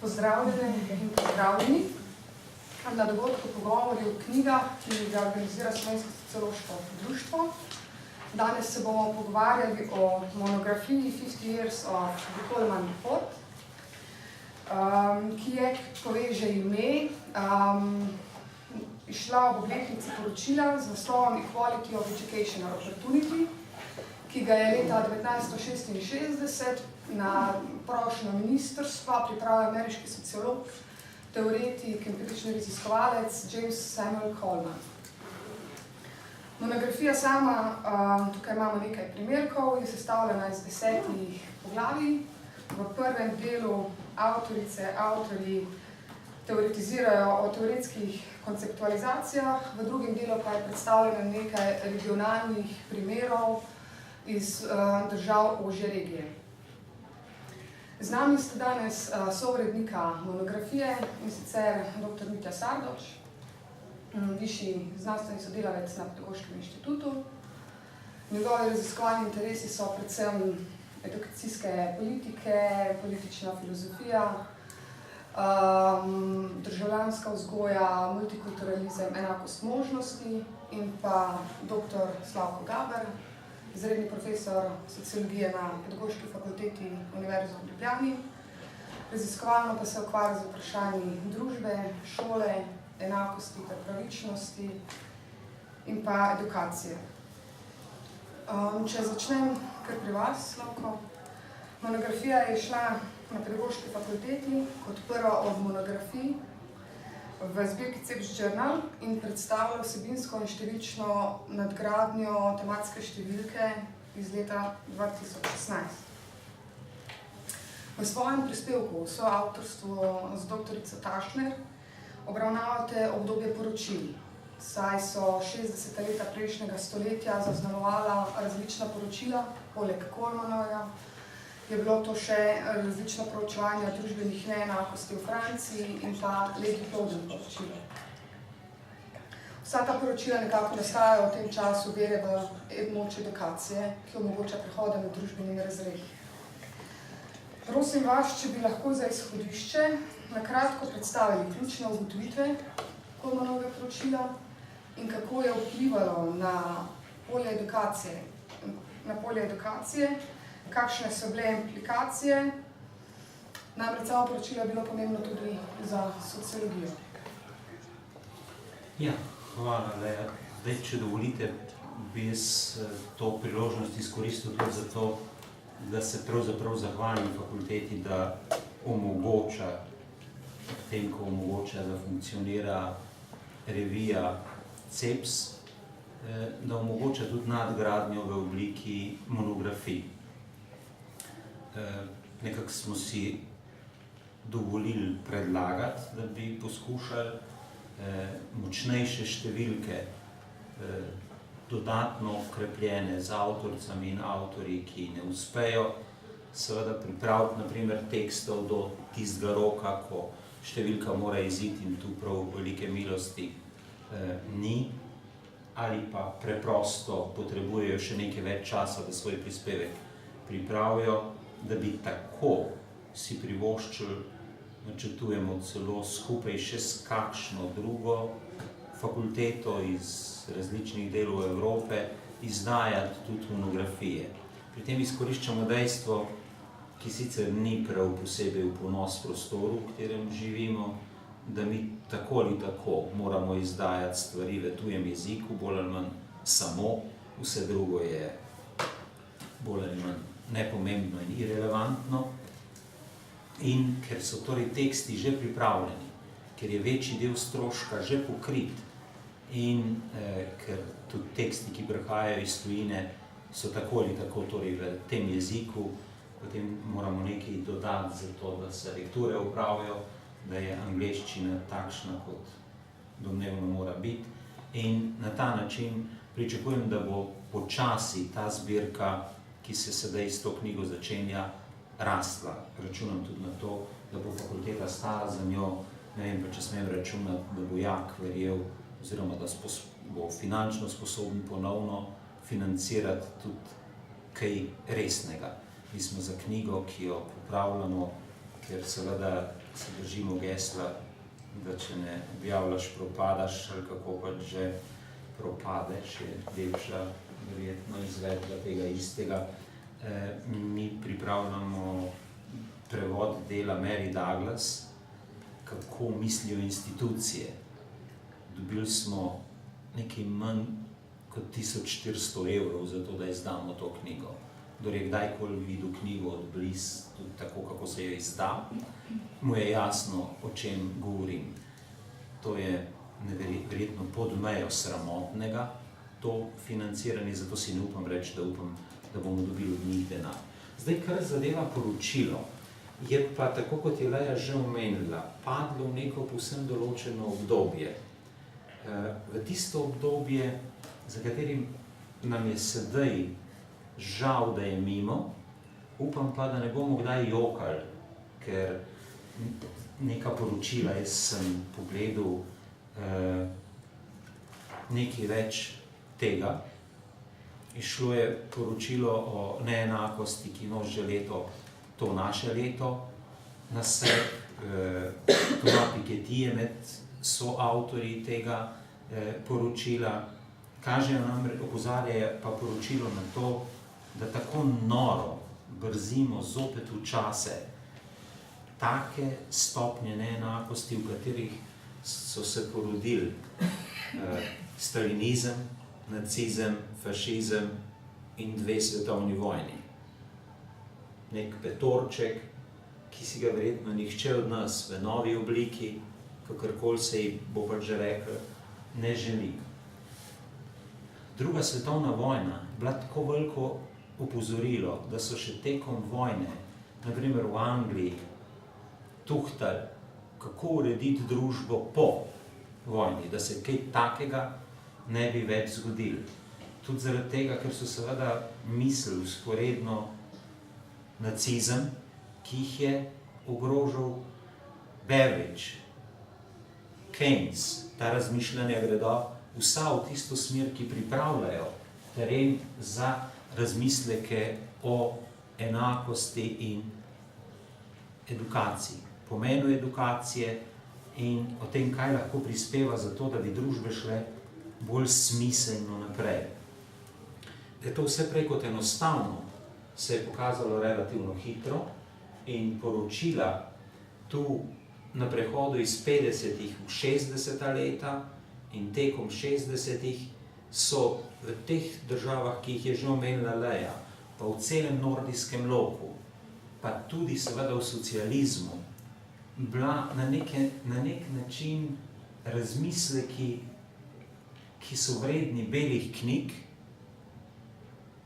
Pozdravljene in pozdravljeni na dogodku Pogovori o knjigah, ki ga organizira Slovensko sociološko društvo. Danes se bomo pogovarjali o monografiji 50 Years of the Coleman Report, ki je, poveže ime, išla ob obletnici poročila z naslovom Equality of Educational Opportunity, ki ga je leta 1966 na prošnjo ministrstva pripravil ameriški sociolog, teoretik in kritični raziskovalec James Samuel Coleman. Monografija sama, tukaj imamo nekaj primerkov, je sestavljena iz 10 poglavij. V prvem delu avtorji teoretizirajo o teoretskih konceptualizacijah, v drugem delu pa je predstavljeno nekaj regionalnih primerov iz držav ožje regije. Z nami sta danes sovrednika monografije, in sicer dr. Mitja Sardoč, višji znanstveni sodelavec na Pedagoškem inštitutu. Njegovi raziskovalni interesi so predvsem edukacijske politike, politična filozofija, državljanska vzgoja, multikulturalizem, enakost možnosti in pa dr. Slavko Gaber, izredni profesor sociologije na Pedagoški fakulteti Univerze v Ljubljani. Raziskovalno pa se ukvarja z vprašanji družbe, šole, enakosti ter pravičnosti in pa edukacije. Če začnem kar pri vas, Slavko. Monografija je šla na Pedagoški fakulteti kot prva od monografij v zbirki CEPS Journal in predstavlja vsebinsko in številčno nadgradnjo tematske številke iz leta 2016. V svojem prispevku v soavtorstvu z doktorico Tašner obravnavate obdobje poročil, saj so 60. leta prejšnjega stoletja zaznamovala različna poročila, poleg Colemanovega. Je bilo to še različno proučevanje družbenih neenakosti v Franciji in pa Lady Plowden poročilo. Vsa ta poročila nekako nastajajo v tem času vere v moč edukacije, ki omogoča prehode med družbenimi razredi. Prosim vas, če bi lahko za izhodišče na kratko predstavili ključne ugotovitve Colemanove poročila in kako je vplivalo na polje edukacije, kakšne so bile implikacije. Namreč samo poročilo je bilo pomembno tudi za sociologijo. Ja, hvala, Leja. Zdaj, če dovolite, bi jaz to priložnost izkoristil tudi za to, da se pravzaprav zahvalim fakulteti, da omogoča, tem, ko omogoča, da funkcionira revija CEPS, da omogoča tudi nadgradnjo v obliki monografij. Nekako smo si dovolili predlagati, da bi poskušali močnejše številke, dodatno okrepljene z avtoricami in avtorji, ki ne uspejo, seveda pripraviti na primer tekstov do tistega roka, ko številka mora iziti in tu prav velike milosti ni, ali pa preprosto potrebujejo še nekaj več časa, da svoj prispevek pripravijo, da bi tako si privoščili, načrtujemo celo skupaj še s kakšno drugo fakulteto iz različnih delov Evrope, izdajati tudi monografije. Pri tem izkoriščamo dejstvo, ki sicer ni prav posebej v ponos prostoru, v katerem živimo, da mi tako ali tako moramo izdajati stvari v tujem jeziku, bolj ali manj samo, vse drugo je bolj ali manj nepomembno in irelevantno. In ker so torej teksti že pripravljeni, ker je večji del stroška že pokrit in ker tudi teksti, ki prihajajo iz tujine, so tako ali tako torej v tem jeziku, potem moramo nekaj dodati za to, da se lekture opravijo, da je angleščina takšna, kot domnevno mora biti. In na ta način pričakujem, da bo počasi ta zbirka, ki se sedaj s to knjigo začenja, rastla. Računam tudi na to, da bo fakulteta stala za njo, ne vem pa, če smem računati, da bo Jak verjel, oziroma da bo finančno sposoben ponovno financirati tudi kaj resnega. Mi smo za knjigo, ki jo pripravljamo, ker seveda se držimo gesla, da če ne objavljaš, propadaš, ali kako pač že propadeš, je lepša verjetno izvedba tega istega. Mi pripravljamo prevod dela Mary Douglas, kako mislijo institucije. Dobili smo nekaj manj kot 1400 evrov za to, da izdamo to knjigo. Kdor je kdajkoli videl knjigo od blizu, tudi tako, kako se jo izda, mu je jasno, o čem govorim. To je verjetno pod mejo sramotnega, to financiranje, zato si ne upam reči, da bomo dobili od njih denar. Zdaj, kar zadeva poročilo, je pa, tako kot je Leja že omenila, padlo v neko povsem določeno obdobje. V tisto obdobje, za katerim nam je sedaj žal, da je mimo, upam pa, da ne bomo kdaj jokali, ker neka poročila, jaz sem pogledal nekaj več tega. Išlo je poročilo o neenakosti, ki nosi že leto, to naše leto, nased Tomas Piketty je med soavtorji tega poročila. Kažejo nam, opozarjajo pa poročilo na to, da tako noro brzimo zopet v čase take stopnje neenakosti, v katerih so se porodili stalinizem, nacizem, fašizem in 2 svetovni vojni. Nek petorček, ki si ga verjetno nihče od nas v novi obliki, kakorkoli se ji bo pač že rekel, ne želi. Druga svetovna vojna je bila tako veliko opozorilo, da so še tekom vojne, na primer v Angliji, tuhtali, kako urediti družbo po vojni, da se kaj takega ne bi več zgodilo. Tudi zaradi tega, ker so seveda mislili vzporedno nacizem, ki jih je ogrožal Beveridge, Keynes, ta razmišljanja gredo vsa v tisto smer, ki pripravljajo teren za razmisleke o enakosti in edukaciji, pomenu edukacije in o tem, kaj lahko prispeva za to, da bi družbe šle bolj smiselno naprej. Da je to vse prej kot enostavno, se je pokazalo relativno hitro in poročila tu na prehodu iz 50-ih v 60-ta leta in tekom 60-ih so v teh državah, ki jih je že omenila Leja, pa v celem nordijskem loku, pa tudi seveda v socializmu, bila na nek način razmisleki, ki so vredni belih knjig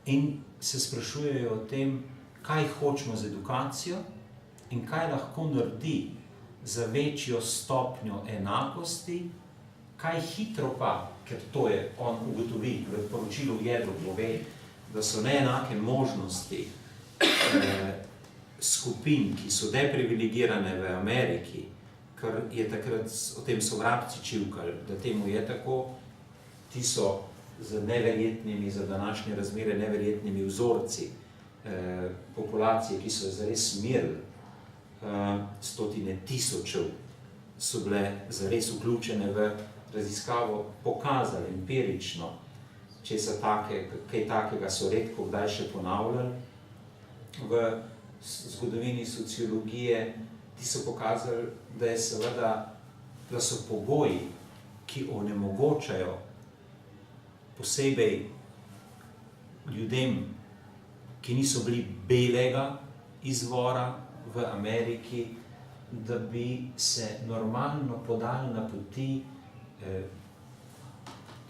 in se sprašujejo o tem, kaj hočemo z edukacijo in kaj lahko naredi za večjo stopnjo enakosti, kaj hitro pa, ker to je on ugotovi v poročilu v jedru pove, da so neenake možnosti skupin, ki so deprivilegirane v Ameriki, ker je takrat o tem so vrabci čivkali, da temu je tako, ti so z neverjetnimi, za današnje razmere neverjetnimi vzorci populacije, ki so zares smerili, stotine tisočev so bile zares vključene v raziskavo, pokazali empirično, kaj takega so redko kdaj še ponavljali. V zgodovini sociologije ti so pokazali, da so pogoji, ki onemogočajo posebej ljudem, ki niso bili belega izvora v Ameriki, da bi se normalno podali na poti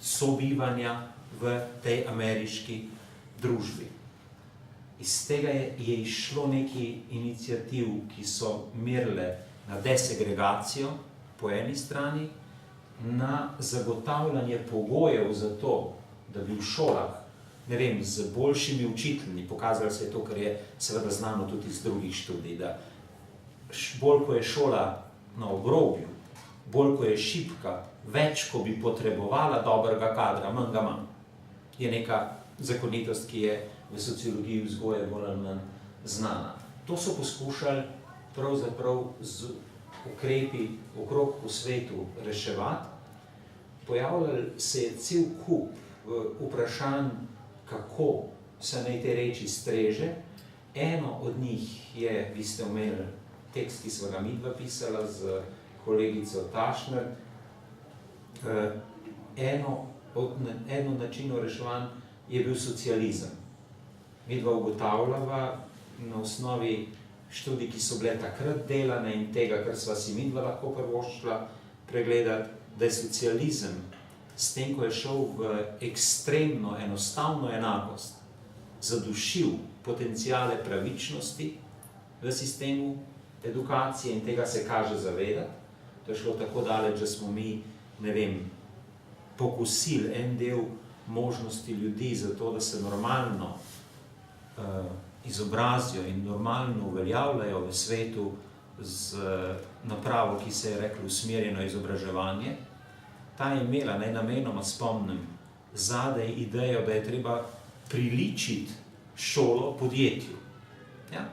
sobivanja v tej ameriški družbi. Iz tega je išlo nekaj iniciativ, ki so merile na desegregacijo po eni strani, na zagotavljanje pogojev za to, da bi v šolah, ne vem, z boljšimi učitelji, pokazalo se je to, kar je seveda znano tudi iz drugih študij, da bolj ko je šola na obrobju, bolj ko je šibka, več ko bi potrebovala dobrega kadra, manj ga manj. Je neka zakonitost, ki je v sociologiji vzgoje bolj ali manj znana. To so poskušali pravzaprav z ukrepi okrog po svetu reševati. Pojavljal se je cel kup vprašanj, kako se naj te reči streže. Eno od njih je, vi ste omenili, tekst, ki sva ga midva pisala z kolegico Tašner. Eno od načinov reševanj je bil socializem. Midva ugotavljava na osnovi študij, ki so bile takrat delane in tega, kar sva si midva lahko prvoščila pregledati, da je socializem s tem, ko je šel v ekstremno enostavno enakost, zadušil potencijale pravičnosti v sistemu edukacije in tega se kaže zavedati. To je šlo tako daleč, da smo mi, ne vem, pokusili en del možnosti ljudi za to, da se normalno izobrazijo in normalno uveljavljajo v svetu z napravo, ki se je reklo usmerjeno izobraževanje. Ta je imela, naj namenoma spomnim, zadaj idejo, da je treba priličiti šolo podjetju. Ja?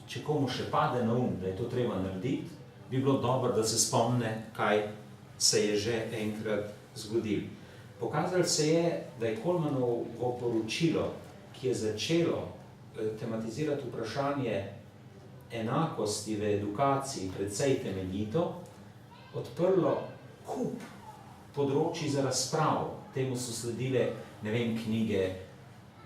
Če komu še pade na da je to treba narediti, bi bilo dobro, da se spomne, kaj se je že enkrat zgodilo. Pokazalo se je, da je Colemanovo poročilo, ki je začelo tematizirati vprašanje enakosti v edukaciji precej temeljito, odprlo kup področji za razpravo. Temu so sledile, ne vem, knjige,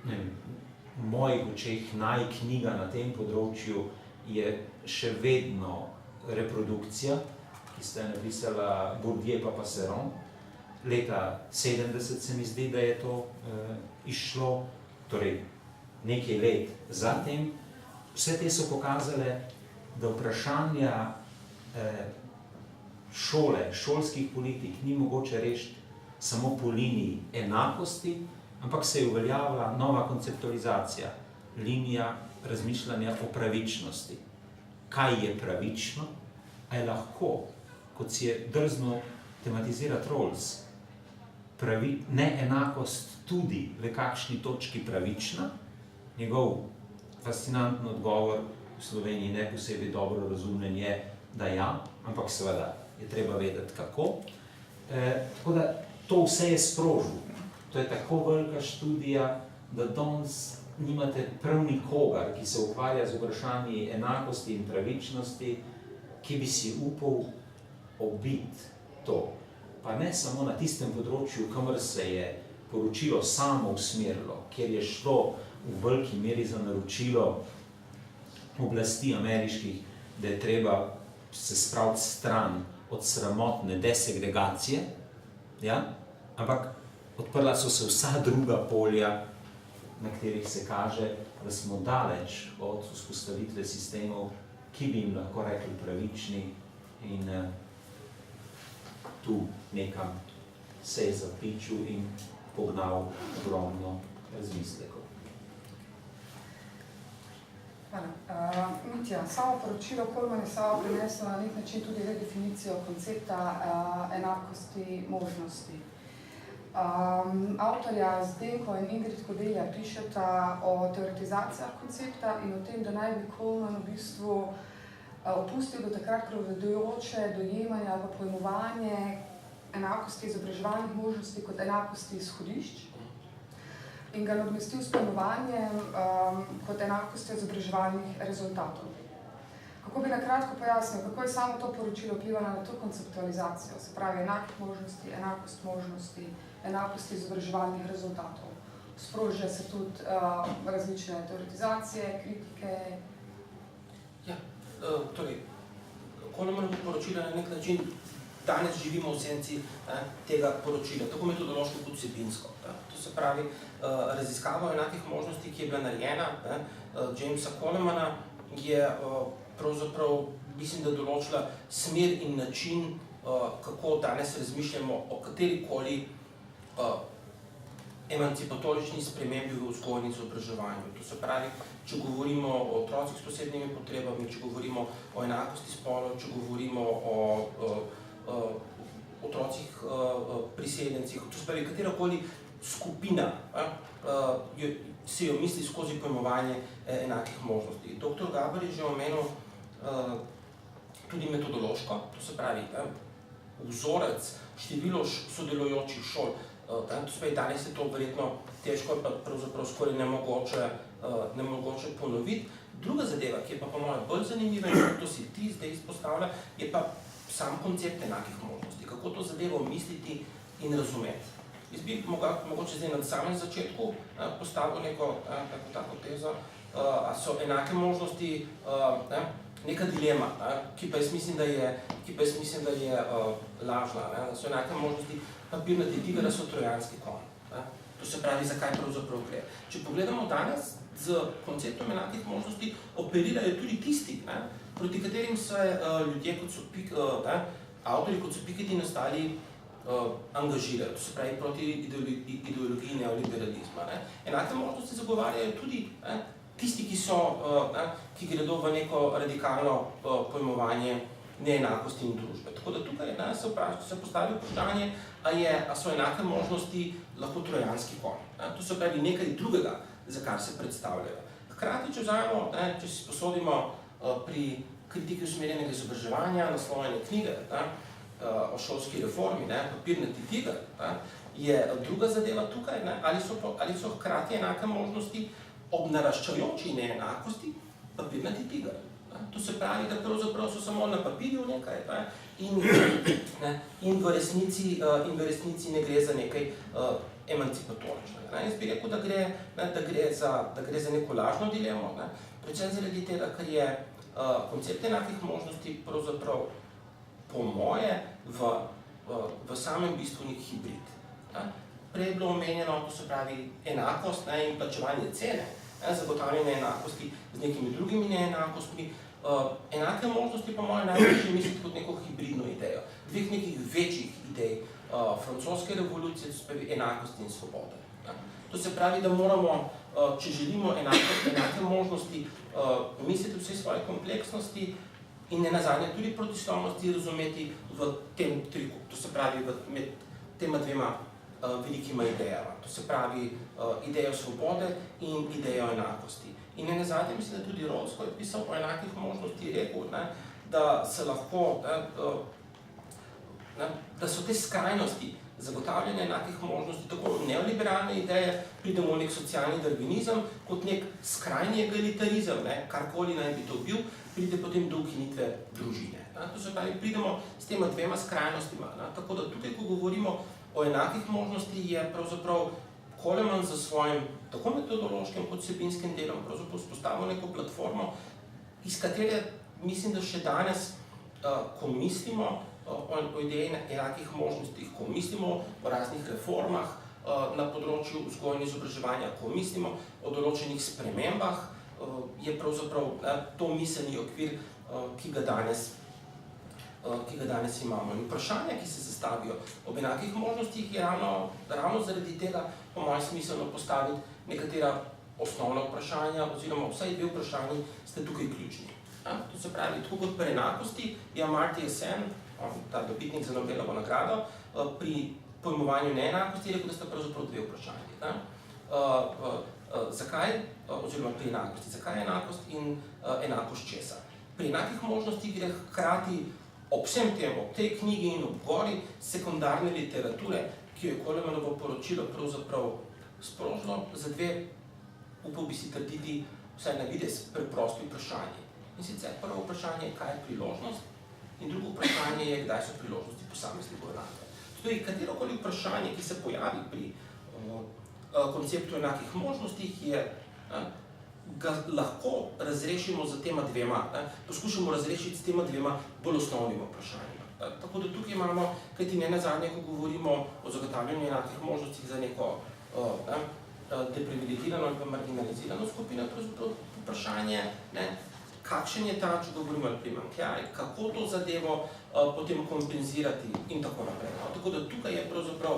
v mojih očeh najknjiga na tem področju je še vedno reprodukcija, ki sta je napisala Bourdieu pa Passeron. Leta 70 se mi zdi, da je to izšlo, torej nekaj let zatem. Vse te so pokazale, da vprašanja šole, šolskih politik ni mogoče rešiti samo po liniji enakosti, ampak se je uveljavila nova konceptualizacija, linija razmišljanja o pravičnosti. Kaj je pravično? A je lahko, kot si je drzno tematizirati Rawls, neenakost tudi v kakšni točki pravična? Njegov fascinantni odgovor v Sloveniji ne posebej dobro razumljen je, da ja, ampak seveda je treba vedeti kako. Tako da to vse je sprožil. To je tako velika študija, da danes nimate prav nikogar, ki se ukvarja z vprašanji enakosti in pravičnosti, ki bi si upal obiti to. Pa ne samo na tistem področju, kamor se je poročilo samo usmerilo, kjer je šlo v veliki meri za naročilo oblasti ameriških, da je treba se spraviti stran od sramotne desegregacije, ja? Ampak odprla so se vsa druga polja, na katerih se kaže, da smo daleč od vzpostavitve sistemov, ki bi jim lahko rekli pravični in tu nekam se je zapičil in pognal ogromno razmislekov. Hvala. Mitja, samo poročilo Coleman je samo prineslo na nek način tudi redefinicijo koncepta enakosti možnosti. Avtorja Zdenko in Ingrid Kodelja pišeta o teoretizacijah koncepta in o tem, da naj bi Coleman v bistvu opustil do takrat prevladujoče dojemanje ali pojmovanje enakosti izobraževalnih možnosti kot enakosti izhodišč in ga nadomestil s pojmovanjem kot enakosti izobraževalnih rezultatov. Kako bi na kratko pojasnil, kako je samo to poročilo vplivalo na to konceptualizacijo, se pravi enakih možnosti, enakost možnosti, enakosti izobraževalnih rezultatov. Sprožijo se tudi različne teoretizacije, kritike. Ja, torej, Colemanovo poročilo na nek način danes živimo v senci tega poročila, tako metodološko kot vsebinsko. To se pravi, raziskava enakih možnosti, ki je bila narejena, Jamesa Colemana, je pravzaprav, mislim, da določila smer in način, kako danes razmišljamo o katerikoli emancipatorični spremembi v vzgoji in izobraževanju. To se pravi, če govorimo o otrocih s posebnimi potrebami, če govorimo o enakosti spolov, če govorimo o otrocih priseljencih, to se pravi, katerakoli skupina se jo misli skozi pojmovanje enakih možnosti. Dr. Gaber je že omenil tudi metodološko, to se pravi, vzorec, število sodelujočih šol, to se pravi, danes je to verjetno težko, pa pravzaprav skoraj nemogoče ponoviti. Druga zadeva, ki je pa po mojem bolj zanimiva, in to si ti zdaj izpostavlja, je pa sam koncept enakih možnosti, kako to zadevo misliti in razumeti. Jaz bi mogoče zdaj na samem začetku postavil neko tako tezo, a so enake možnosti neka dilema, ki pa jaz mislim, da je lažna. So enake možnosti papirnati tiger, da so trojanski konj. To se pravi, zakaj pravzaprav gre. Če pogledamo danes, z konceptom enakih možnosti operirajo tudi tisti, proti katerim se ljudje, avtorji, kot so Piketty in ostali, angažirajo, to se pravi proti ideologiji neoliberalizma. Enake možnosti zagovarjajo tudi tisti, ki gredo v neko radikalno pojmovanje neenakosti in družbe. Tako da tukaj se postavi vprašanje, a so enake možnosti lahko trojanski konj. To se pravi nekaj drugega, za kar se predstavljajo. Hkrati, če si sposodimo pri kritiki usmerjenega izobraževanja, naslovljene knjige o šolski reformi, papirnati tiger, je druga zadeva tukaj, ali so hkrati enake možnosti ob naraščajoči neenakosti papirnati tiger. To se pravi, da pravzaprav so samo na papirju nekaj in v resnici ne gre za nekaj emancipatoričnega. Jaz bi rekel, da gre za neko lažno dilemo, predvsem zaradi tega, ker je koncept enakih možnosti pravzaprav po moje v samem bistvu nek hibrid. Prej je bilo omenjeno, to se pravi enakost in plačevanje cene, zagotavljanje enakosti z nekimi drugimi neenakostmi. Enake možnosti po moje najbolje misliti kot neko hibridno idejo, dveh nekih večjih idej francoske revolucije, to se pravi enakosti in svobode. To se pravi, da moramo, če želimo enake možnosti, misliti vse svoje kompleksnosti in nenazadnje tudi protislovnosti razumeti v tem triku, to se pravi med tema dvema velikima idejama, to se pravi idejo svobode in idejo enakosti. In nenazadnje mislim, da tudi Rawls, ko je pisal o enakih možnosti, rekel, da se lahko, da so te skrajnosti zagotavljanja enakih možnosti, tako neoliberalne ideje, pridemo v nek socialni darwinizem, kot nek skrajni egalitarizem, karkoli naj bi to bil, pride potem do ukinitve družine. To se pravi, pridemo s tema dvema skrajnostima. Tako da tukaj, ko govorimo o enakih možnosti, je pravzaprav Coleman za svojim tako metodološkim kot vsebinskim delom pravzaprav vzpostavil neko platformo, iz katere mislim, da še danes, ko mislimo o ideji enakih možnostih, ko mislimo o raznih reformah na področju vzgoje in izobraževanja, ko mislimo o določenih spremembah, je pravzaprav to miselni okvir, ki ga danes imamo. In vprašanja, ki se zastavijo ob enakih možnostih, je ravno zaradi tega, po mojem smiselno postaviti nekatera osnovna vprašanja, oziroma vsaj dve vprašanji ste tukaj ključni. To se pravi, tako kot pri enakosti, je Amartya Sen, ta dobitnik za Nobelovo nagrado, pri pojmovanju neenakosti rekel, da sta pravzaprav dve vprašanji. Zakaj, oziroma pri enakosti, zakaj je enakost in enakost česa? Pri enakih možnostih gre hkrati ob vsem tem, ob tej knjigi in ob gori sekundarne literature, ki jo je Colemanovo poročilo pravzaprav sprožilo za dve, upal bi si trditi, vsaj na videz, preprosti vprašanji. In sicer prvo vprašanje je, kaj je priložnost, in drugo vprašanje je, kdaj so priložnosti posameznikov enake. Torej, katerokoli vprašanje, ki se pojavi pri konceptu enakih možnostih, ga lahko razrešimo z tema dvema, poskušamo razrešiti s tema dvema bolj osnovnima vprašanjima. Tako da tukaj imamo, kajti nenazadnje, ko govorimo o zagotavljanju enakih možnostih za neko deprivilegirano in pa marginalizirano skupino, pravzaprav vprašanje, kakšen je ta, če govorimo o primanjkljaju, kako to zadevo potem kompenzirati in tako naprej. Tako da tukaj je pravzaprav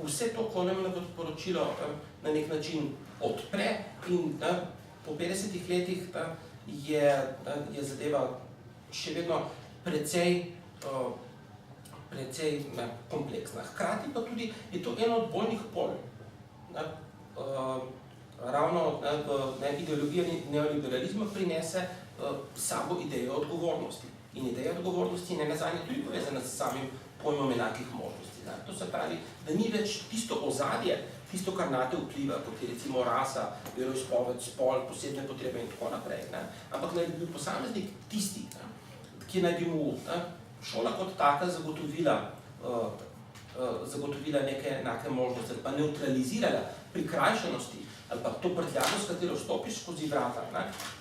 vse to Colemanovo poročilo na nek način odpre in po 50 letih je zadeva še vedno precej kompleksna. Hkrati pa tudi je to eno od bojnih pol. Ravno ideologija neoliberalizma prinese sabo idejo odgovornosti. In ideja odgovornosti je nenazadnje tudi povezana s samim pojmom enakih možnosti. To se pravi, da ni več tisto ozadje, tisto, kar nate vpliva, kot je recimo rasa, veroizpoved, spol, posebne potrebe in tako naprej. Ampak naj bi bil posameznik tisti, ki naj bi mu šola kot taka zagotovila neke enake možnosti, pa neutralizirala prikrajšanosti ali pa to prtljago, s katero vstopiš skozi vrata.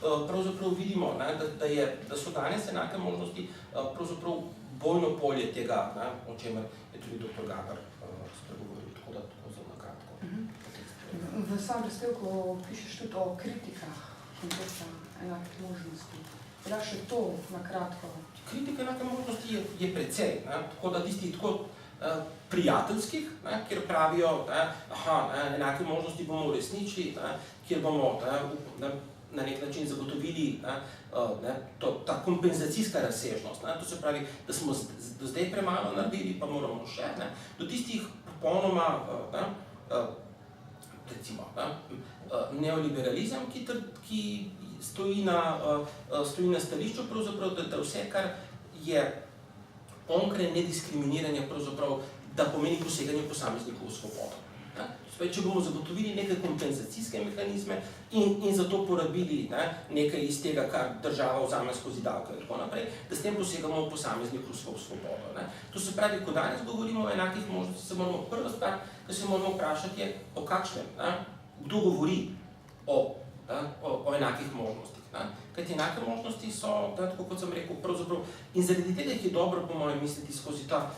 Pravzaprav vidimo, da so danes enake možnosti pravzaprav bojno polje tega, o čemer je tudi dr. Gaber spregovoril, tako da tako zelo nakratko. V samem prispevku pišeš tudi o kritikah koncepta enakih možnosti. Da še to nakratko. Kritika enake možnosti je precej, tako da tisti tako prijateljskih, kjer pravijo, enake možnosti bomo uresničili, kjer bomo na nek način zagotovili ta kompenzacijska razsežnost. To se pravi, da smo do zdaj premalo naredili, pa moramo še. Do tistih popolnoma, recimo, neoliberalizem, ki stoji na stališču, pravzaprav, da vse, kar je onkraj nediskriminiranja, pravzaprav, da pomeni poseganje posameznikov v svobodo. Če bomo zagotovili neke kompenzacijske mehanizme in za to porabili nekaj iz tega, kar država vzame skozi davke in tako naprej, da s tem posegamo v posameznikov svobodo. To se pravi, ko danes govorimo o enakih možnosti, se moramo prva stvar, ki se moramo vprašati, je o kakšnem, kdo govori o enakih možnostih. Kajti enake možnosti so, tako kot sem rekel, pravzaprav, in zaradi tega je dobro, po mojem, misliti skozi ta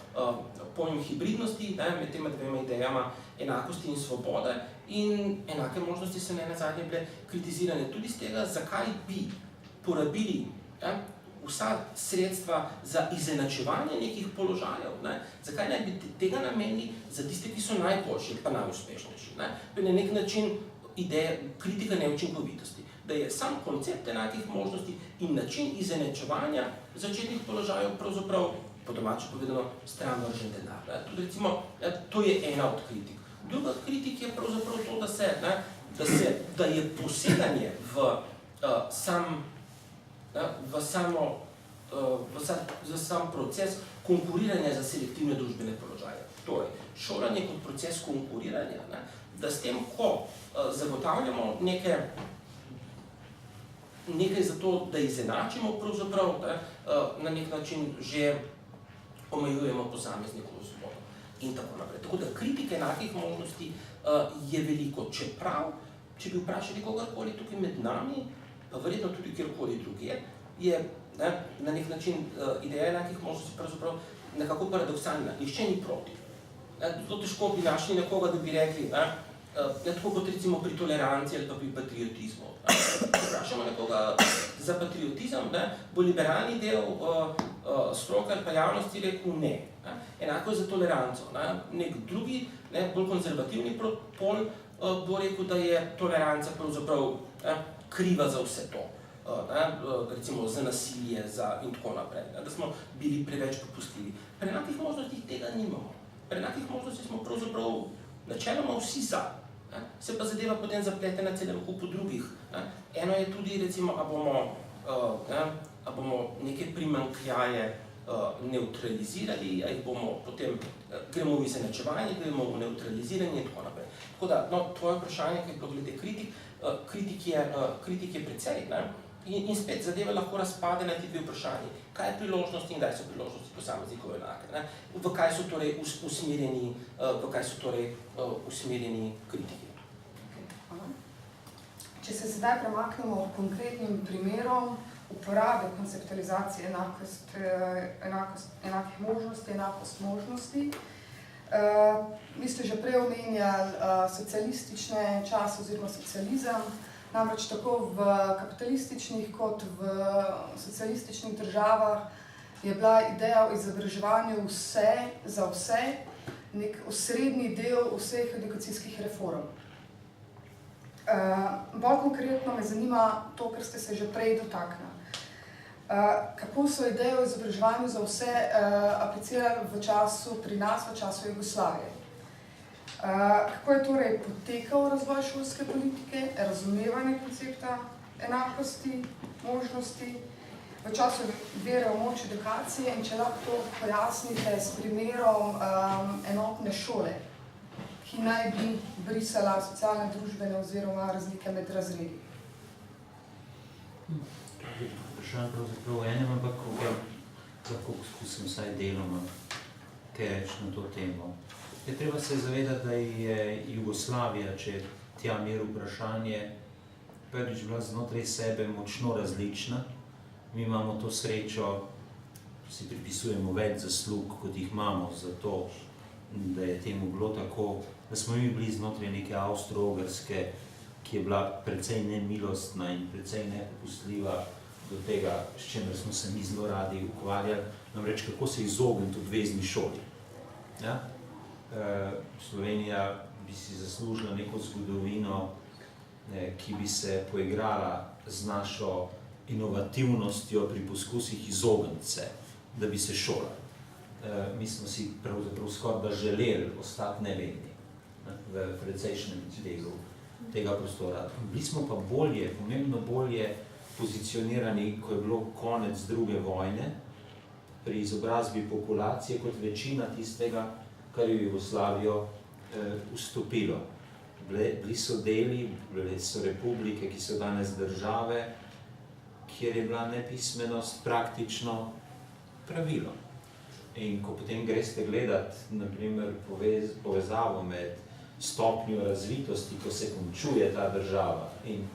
pojem hibridnosti, med tema dvema idejama enakosti in svobode, in enake možnosti so nenazadnje bile kritizirane tudi z tega, zakaj bi porabili vsa sredstva za izenačevanje nekih položajev, zakaj ne bi tega namenili za tiste, ki so najboljši, pa najuspešnejši. To je na nek način ideja, kritika neučinkovitosti, da je sam koncept enakih možnosti in način izenačevanja začetnih položajev pravzaprav, po domače povedano, stran vržen denar. Tudi recimo, to je ena od kritik. Druga od kritik je pravzaprav to, da je poseganje v sam proces konkuriranja za selektivne družbene položaje. Torej, šolanje kot proces konkuriranja, da s tem, ko zagotavljamo nekaj za to, da izenačimo, pravzaprav na nek način že omejujemo posameznikovo svobodo in tako naprej. Tako da kritika enakih možnosti je veliko, čeprav, če bi vprašali kogarkoli tukaj med nami, pa verjetno tudi kjerkoli drugje, je na nek način ideja enakih možnosti pravzaprav nekako paradoksalna. Nihče ni proti. Zelo težko bi našli nekoga, da bi rekli, tako kot recimo pri toleranci ali pa pri patriotizmu. Vprašamo nekoga za patriotizem, bo liberalni del stroke ali pa javnosti rekel ne. Enako je za toleranco. Nek drugi, bolj konzervativni pol bo rekel, da je toleranca pravzaprav kriva za vse to. Recimo za nasilje in tako naprej. Da smo bili preveč popustljivi. Pri enakih možnostih tega nimamo. Pri enakih možnostih smo pravzaprav načeloma vsi za. Se pa zadeva potem zaplete na celem kupu drugih. Eno je tudi, recimo, a bomo neke primanjkljaje neutralizirali, a jih bomo potem, gremo v izenačevanje, gremo v neutraliziranje in tako naprej. Tako da, tvoje vprašanje, kaj je bilo glede kritik je precej, in spet zadeva lahko razpade na ti dve vprašanji. Kaj je priložnost in kdaj so priložnosti posameznikov enake? V kaj so torej usmerjeni kritiki? Če se zdaj premaknemo konkretnim primerom uporabe konceptualizacije enakih možnosti, enakost možnosti, vi ste že prej omenjali socialistične čase oziroma socializem, namreč tako v kapitalističnih kot v socialističnih državah je bila ideja o izobraževanju vse za vse, nek osrednji del vseh edukacijskih reform. Bolj konkretno me zanima to, kar ste se že prej dotaknili. Kako so ideje o izobraževanju za vse aplicirali pri nas v času Jugoslavije? Kako je torej potekal razvoj šolske politike, razumevanje koncepta enakosti, možnosti v času vere v moč edukacije in če lahko to pojasnite s primerom enotne šole, ki naj bi brisala socialne, družbene oziroma razlike med razredi. Vprašanje pravzaprav enem, ampak lahko poskusim vsaj deloma kaj reči na to temo. Je treba se zavedati, da je Jugoslavija, če je tja mer vprašanje, prvič bila znotraj sebe močno različna. Mi imamo to srečo, si pripisujemo več zaslug, kot jih imamo, zato, da je temu bilo tako, da smo mi bili znotraj neke Avstro-Ogrske, ki je bila precej nemilostna in precej nepopustljiva do tega, s čimer smo se mi zelo radi ukvarjali, namreč kako se izogniti obvezni šoli. Ja? Slovenija bi si zaslužila neko zgodovino, ki bi se poigrala z našo inovativnostjo pri poskusih izogniti se, da bi se šolali. Mi smo si pravzaprav skoraj želeli ostati nevedni v precejšnjem delu tega prostora. Bili smo pa bolje, pomembno bolje pozicionirani, ko je bilo konec druge vojne, pri izobrazbi populacije kot večina tistega, kar je v Jugoslavijo vstopilo. Bili so deli, bili so republike, ki so danes države, kjer je bila nepismenost praktično pravilo. In ko potem greste gledati, naprimer, povezavo med stopnjo razvitosti, ko se končuje ta država in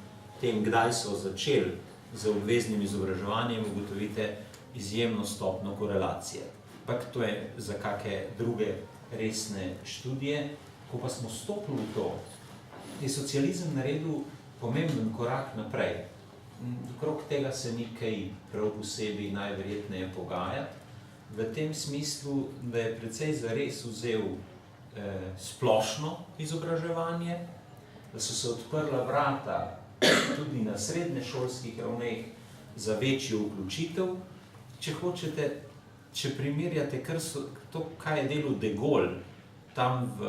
tem, kdaj so začeli z obveznim izobraževanjem, ugotovite izjemno stopno korelacije. Ampak to je za kakšne druge resne študije. Ko pa smo stopili v to, je socializem naredil pomemben korak naprej. Okrog tega se ni kaj prav posebej najverjetneje pogajati, v tem smislu, da je precej zares vzel splošno izobraževanje, da so se odprla vrata tudi na srednješolskih ravneh za večjo vključitev. Če hočete, če primerjate to, kaj je delal de Gaulle tam v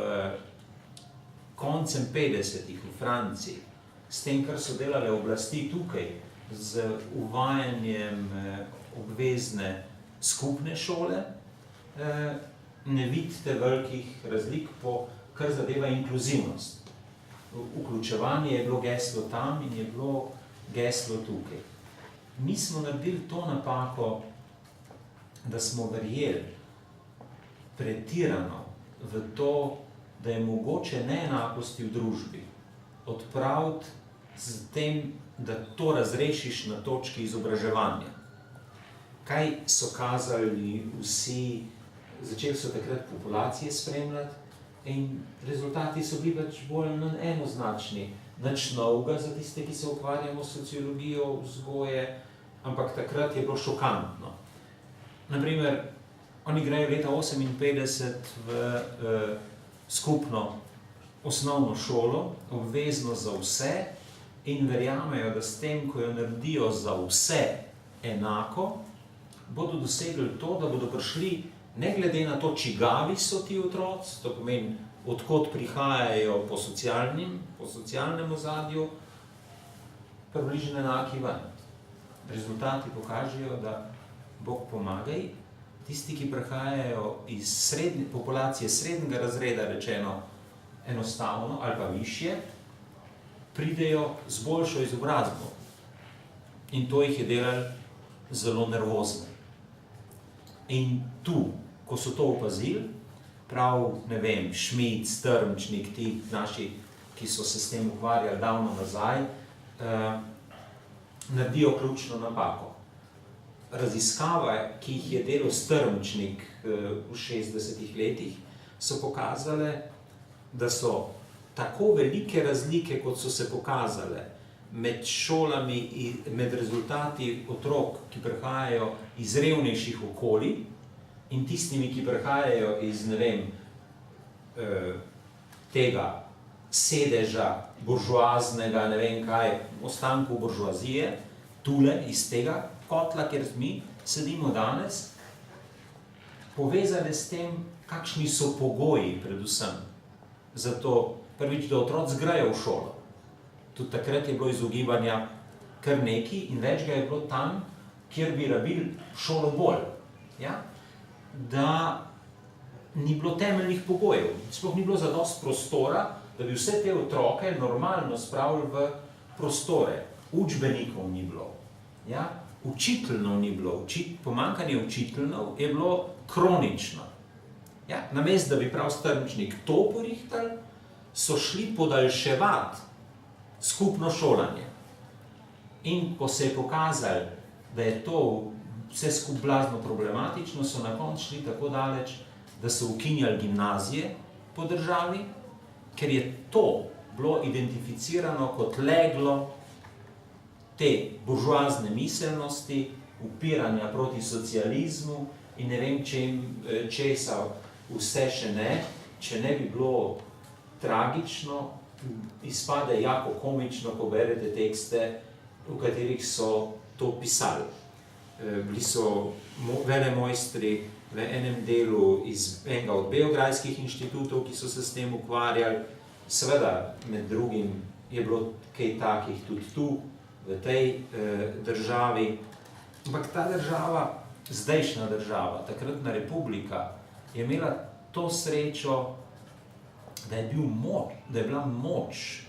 koncem 50-ih v Franciji, s tem, kar so delale oblasti tukaj, z uvajanjem obvezne skupne šole, ne vidite velikih razlik po kar zadeva inkluzivnost. Vključevanje je bilo geslo tam in je bilo geslo tukaj. Mi smo naredili to napako, da smo verjeli pretirano v to, da je mogoče neenakosti v družbi odpraviti z tem, da to razrešiš na točki izobraževanja. Kaj so kazali vsi, začeli so takrat populacije spremljati in rezultati so bili več bolj enoznačni. Nič novega za tiste, ki se ukvarjamo s sociologijo, vzgoje, ampak takrat je bilo šokantno. Naprimer, oni grejo leta 1958 v skupno osnovno šolo, obvezno za vse, in verjamejo, da s tem, ko jo naredijo za vse enako, bodo dosegli to, da bodo prišli, ne glede na to, čigavi so ti otroci, to pomeni, odkot prihajajo po socialnem ozadju, približno enaki ven. Rezultati pokažejo, da Bog pomagaj, tisti, ki prihajajo iz populacije srednjega razreda, rečeno enostavno ali pa višje, pridejo z boljšo izobrazbo. In to jih je delalo zelo nervozne. In tu, ko so to opazili, prav, ne vem, Šmid, Strmčnik, ti naši, ki so se s tem ukvarjali davno nazaj, naredijo ključno napako. Raziskave, ki jih je delal Strmčnik v 60-ih letih, so pokazale, da so tako velike razlike, kot so se pokazale med šolami, med rezultati otrok, ki prihajajo iz revnejših okolij in tistimi, ki prihajajo iz, ne vem, tega sedeža buržoaznega, ne vem kaj, ostankov buržoazije, tule iz tega kotla, kjer mi sedimo danes, povezane s tem, kakšni so pogoji predvsem. zato prvič, da otroci grejo v šolo. Tudi takrat je bilo izogibanja kar nekaj in več ga je bilo tam, kjer bi rabili šolo bolj. Ja? Da ni bilo temeljnih pogojev, sploh ni bilo zadosti prostora, da bi vse te otroke normalno spravili v prostore. Učbenikov ni bilo, ja? Učiteljnov ni bilo, pomanjkanje učiteljnov je bilo kronično. Ja? Namesto, da bi prav Strmčnik to porihtali, so šli podaljševati skupno šolanje. In ko se je pokazalo, da je to vse skupaj blazno problematično, so na koncu šli tako daleč, da so ukinjali gimnazije po državi, ker je to bilo identificirano kot leglo te buržoazne miselnosti, upiranja proti socializmu in ne vem česa vse še ne, če ne bi bilo tragično, izpade jako komično, ko berete tekste, v katerih so to pisali. Bili so velemojstri v enem delu iz enega od beograjskih inštitutov, ki so se s tem ukvarjali. Seveda, med drugim je bilo kaj takih tudi tu, v tej državi. Ampak ta država, zdajšnja država, takratna republika, je imela to srečo, da je bila moč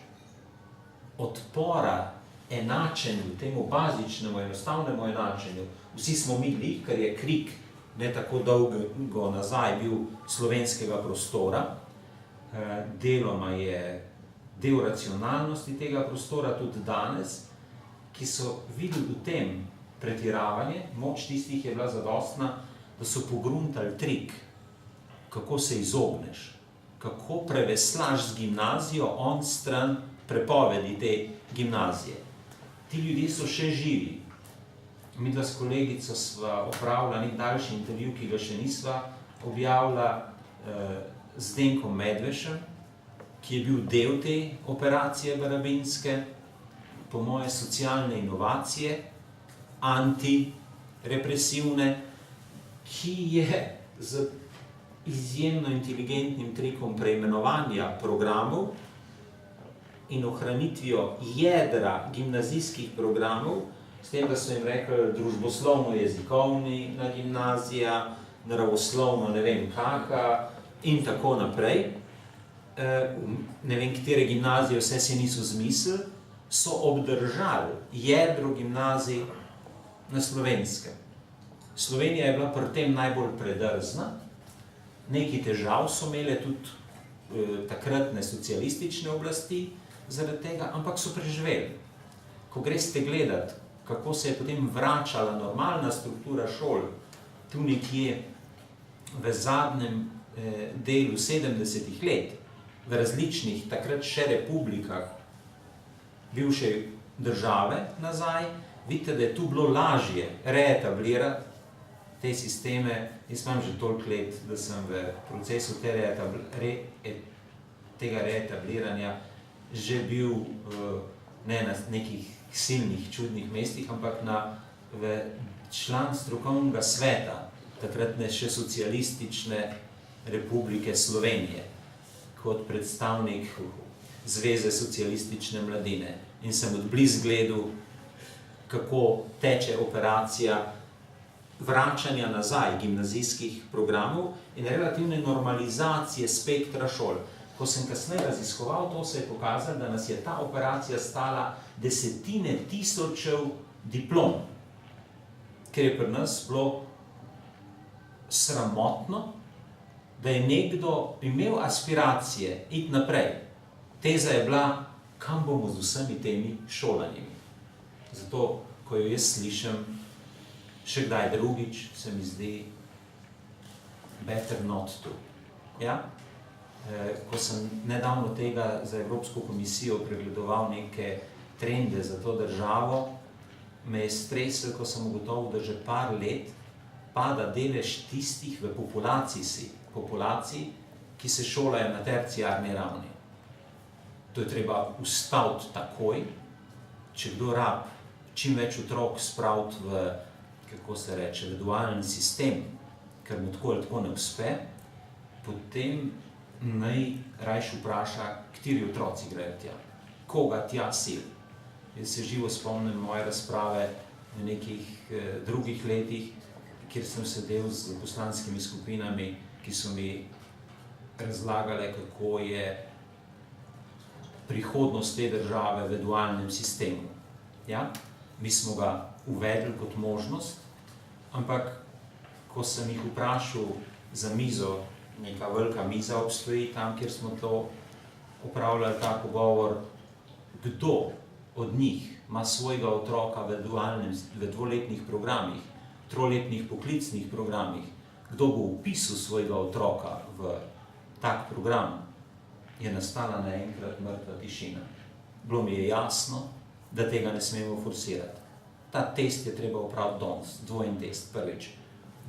odpora enačenju, temu bazičnemu, enostavnemu enačenju. Vsi smo mi, ker je krik ne tako dolgo nazaj bil slovenskega prostora. Deloma je del racionalnosti tega prostora tudi danes, ki so videli v tem pretiravanje, moč tistih je bila zadostna, da so pogruntali trik, kako se izogneš, kako preveslaš z gimnazijo on stran prepovedi te gimnazije. Ti ljudje so še živi. Midva s kolegico sva opravila nek daljši intervju, ki ga še nisva objavila, z Zdenkom Medvešem, ki je bil del te operacije barabinske, po moje socialne inovacije, antirepresivne, ki je z izjemno inteligentnim trikom preimenovanja programov in ohranitvijo jedra gimnazijskih programov, s tem, da so jim rekli družboslovno-jezikovna gimnazija, naravoslovno ne vem kaka in tako naprej. Ne vem, katere gimnazije vse si niso zmislili, so obdržali jedro gimnazij na Slovenskem. Slovenija je bila pri tem najbolj predrzna, nekaj težav so imele tudi takratne socialistične oblasti zaradi tega, ampak so preživeli. Ko greste gledati, kako se je potem vračala normalna struktura šol, tu nekje v zadnjem delu 70-ih let, v različnih, takrat še republikah, bivše države nazaj, vidite, da je tu bilo lažje reetablirati te sisteme. Jaz imam že toliko let, da sem v procesu tega reetabliranja že bil ne na nekih silnih, čudnih mestih, ampak član strokovnega sveta, takratne še socialistične republike Slovenije, kot predstavnik Zveze socialistične mladine. In sem od blizu gledal, kako teče operacija vračanja nazaj gimnazijskih programov in relativne normalizacije spektra šol. Ko sem kasneje raziskoval, to se je pokazalo, da nas je ta operacija stala desetine tisočev diplom, ker je pri nas bilo sramotno, da je nekdo imel aspiracije iti naprej. Teza je bila, kam bomo z vsemi temi šolanjimi. Zato, ko jo jaz slišim, še kdaj drugič, se mi zdi better not to. Ja? Ko sem nedavno tega za Evropsko komisijo pregledoval neke trende za to državo, me je stresel, ko sem ugotovil, da že par let pada delež tistih v populaciji, ki se šolajo na terciarni ravni. To je treba ustaviti takoj, če kdo rab čim več otrok spraviti v, kako se reče, v dualni sistem, ker mu tako ali tako ne uspe, potem naj rajš vpraša, kateri otroci grejo tja, koga tja sili. Jaz se živo spomnim moje razprave v nekih drugih letih, kjer sem sedel z poslanskimi skupinami, ki so mi razlagale, kako je prihodnost te države v dualnem sistemu. Ja? Mi smo ga uvedli kot možnost, ampak ko sem jih vprašal za mizo, neka velika miza obstoji tam, kjer smo to opravljali ta pogovor, kdo od njih ima svojega otroka v dvoletnih programih, troletnih poklicnih programih, kdo bo vpisal svojega otroka v tak program, je nastala naenkrat mrtva tišina. Bilo mi je jasno, da tega ne smemo forsirati. Ta test je treba opraviti danes, dvojen test, prvič.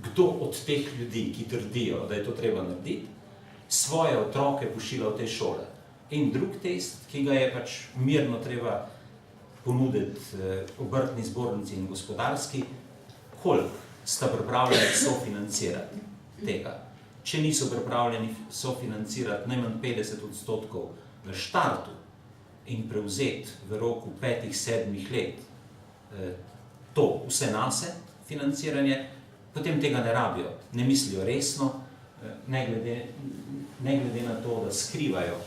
Kdo od teh ljudi, ki trdijo, da je to treba narediti, svoje otroke pošilja v te šole? In drug test, ki ga je pač mirno treba ponuditi obrtni zbornici in gospodarski, koliko sta pripravljeni sofinancirati tega. Če niso pripravljeni sofinancirati najmanj 50% v štartu in prevzeti v roku 5-7 let to vse nase financiranje, potem tega ne rabijo, ne mislijo resno, ne glede na to, da skrivajo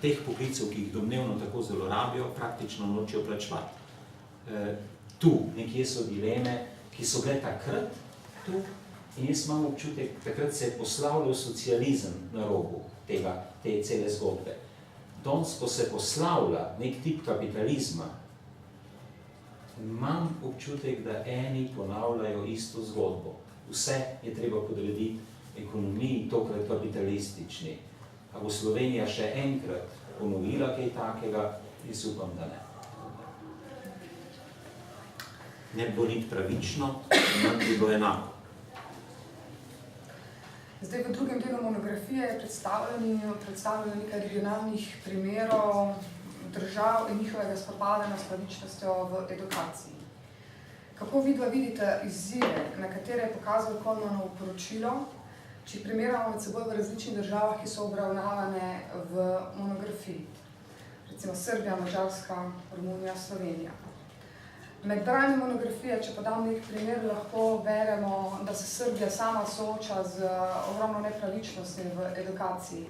teh poklicev, ki jih domnevno tako zelo rabijo, praktično nočejo plačevati. Tu nekje so dileme, ki so bile takrat tu, in jaz imam občutek, takrat se je poslavljal socializem na robu te cele zgodbe. Danes, ko se poslavlja nek tip kapitalizma, imam občutek, da eni ponavljajo isto zgodbo. Vse je treba podrediti ekonomiji, tokrat kapitalistični. A bo Slovenija še enkrat ponovila kaj takega? Jaz upam, da ne. Ne bo niti pravično, ne bi bilo enako. Zdaj, v drugem delu monografije je predstavljeno nekaj regionalnih primerov držav in njihovega spopadanja s pravičnostjo v edukaciji. Kako vidva vidite izzive, na katere je pokazal Kollmanovo poročilo, če primerjamo med seboj v različnih državah, ki so obravnavane v monografiji? Recimo Srbija, Madžarska, Romunija, Slovenija. Med branjem monografije, če podam nek primer, lahko beremo, da se Srbija sama sooča z ogromno nepravičnostmi v edukaciji,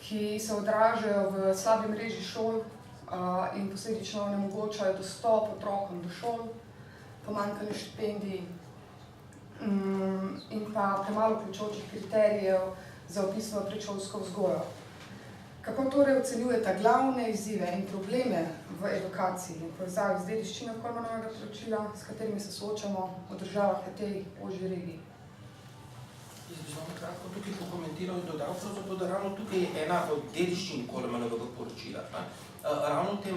ki se odražajo v slabi mreži šol in posledično onemogočajo dostop otrokom do šol, pomanjkanje štipendij in pa premalo vključujočih kriterijev za vpis v predšolsko vzgojo. Kako torej ocenjujete glavne izzive in probleme v edukaciji in povezavi z dediščino Kollmanovega poročila, s katerimi se soočamo v državah v tej ožji regiji? Jaz bi zelo kratko tukaj pokomentiral in dodal, da ravno tukaj je ena od dediščin Kollmanovega poročila. Ravno v tem,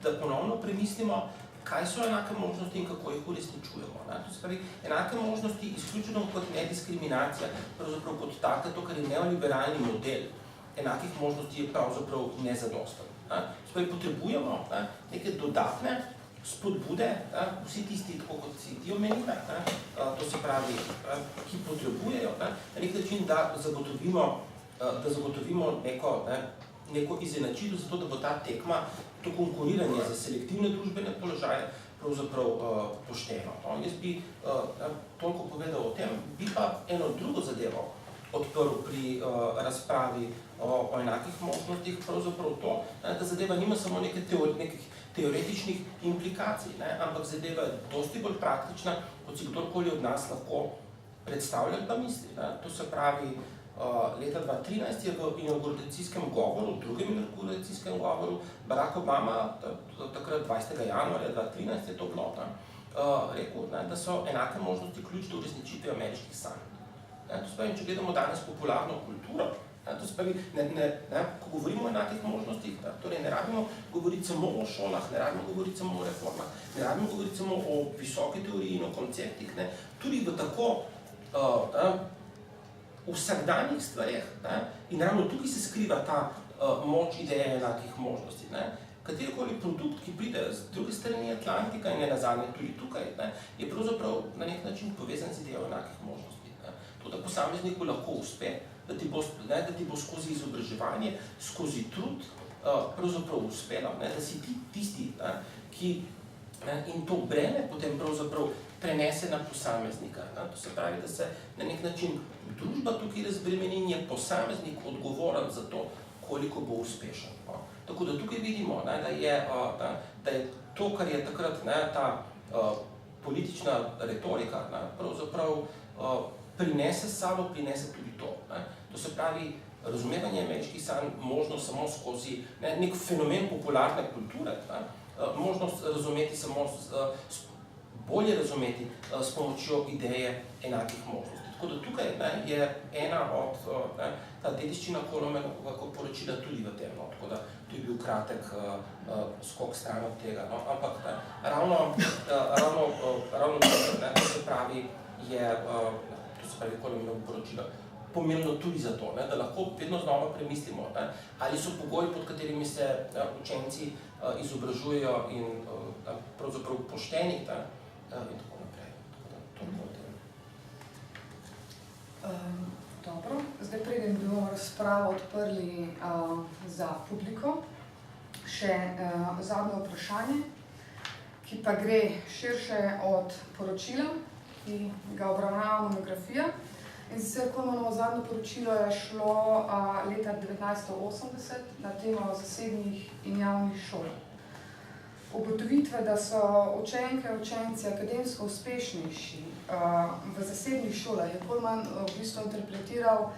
da ponovno premislimo, kaj so enake možnosti in kako jih uresničujemo. To se pravi, enake možnosti izključeno kot nediskriminacija, pravzaprav kot taka, to, kar je neoliberalni model enakih možnosti je pravzaprav nezadosten. Potrebujemo neke dodatne spodbude, vsi tisti, tako kot si ti omenila, to se pravi, ki potrebujejo na nek način, da zagotovimo neko izenačitev, zato da bo ta tekma, to konkuriranje za selektivne družbene položaje pravzaprav pošteno. Jaz bi toliko povedal o tem, bi pa eno drugo zadevo odprl pri razpravi o enakih možnostih, pravzaprav to, da zadeva nima samo nekih teoretičnih implikacij, ampak zadeva je dosti bolj praktična, kot si kdorkoli od nas lahko predstavlja pa misli. To se pravi, leta 2013 je v inauguracijskem govoru, drugem inauguracijskem govoru, Barack Obama, takrat 20. januarja 2013 je to bilo, rekel, da so enake možnosti ključ do uresničitve ameriških sanj. To se pravi, če gledamo danes popularno kulturo, to se pravi, ko govorimo o enakih možnostih, torej ne rabimo govoriti samo o šolah, ne rabimo govoriti samo o reformah, ne rabimo govoriti samo o visoki teoriji in o konceptih, tudi v tako vsakdanjih stvareh, in ravno tukaj se skriva ta moč ideje enakih možnosti. Katerikoli produkt, ki pride z druge strani Atlantika in nenazadnje tudi tukaj, je pravzaprav na nek način povezan z idejo enakih možnosti. To, da posamezniku lahko uspe da ti bo skozi izobraževanje, skozi trud pravzaprav uspelo, da si ti tisti, ki in to breme potem pravzaprav prenese na posameznika. To se pravi, da se na nek način družba tukaj razbremeni in je posameznik odgovoren za to, koliko bo uspešen. Tako da tukaj vidimo, da je to, kar je takrat ta politična retorika, pravzaprav prinese s sabo, prinese tudi to. To se pravi, razumevanje ameriških sanj možno samo skozi nek fenomen popularne kulture, možnost razumeti samo, bolje razumeti s pomočjo ideje enakih možnosti. Tako da tukaj je ena od ta dediščina Kolomenovega poročila tudi v tem, tako da to je bil kratek skok stran od tega, ampak ravno to se pravi je, Kolomenovo poročilo pomembno tudi zato, da lahko vedno znova premislimo, ali so pogoji, pod katerimi se učenci izobražujejo in pravzaprav pošteni in tako naprej. Dobro, zdaj preden bomo razpravo odprli za publiko, še zadnje vprašanje, ki pa gre širše od poročila, ki ga obravnava monografija. In sicer Kolomenovo zadnje poročilo je šlo leta 1980 na temo zasebnih in javnih šol. Ugotovitve, da so učenke in učenci akademsko uspešnejši v zasebnih šolah, je Coleman v bistvu interpretiral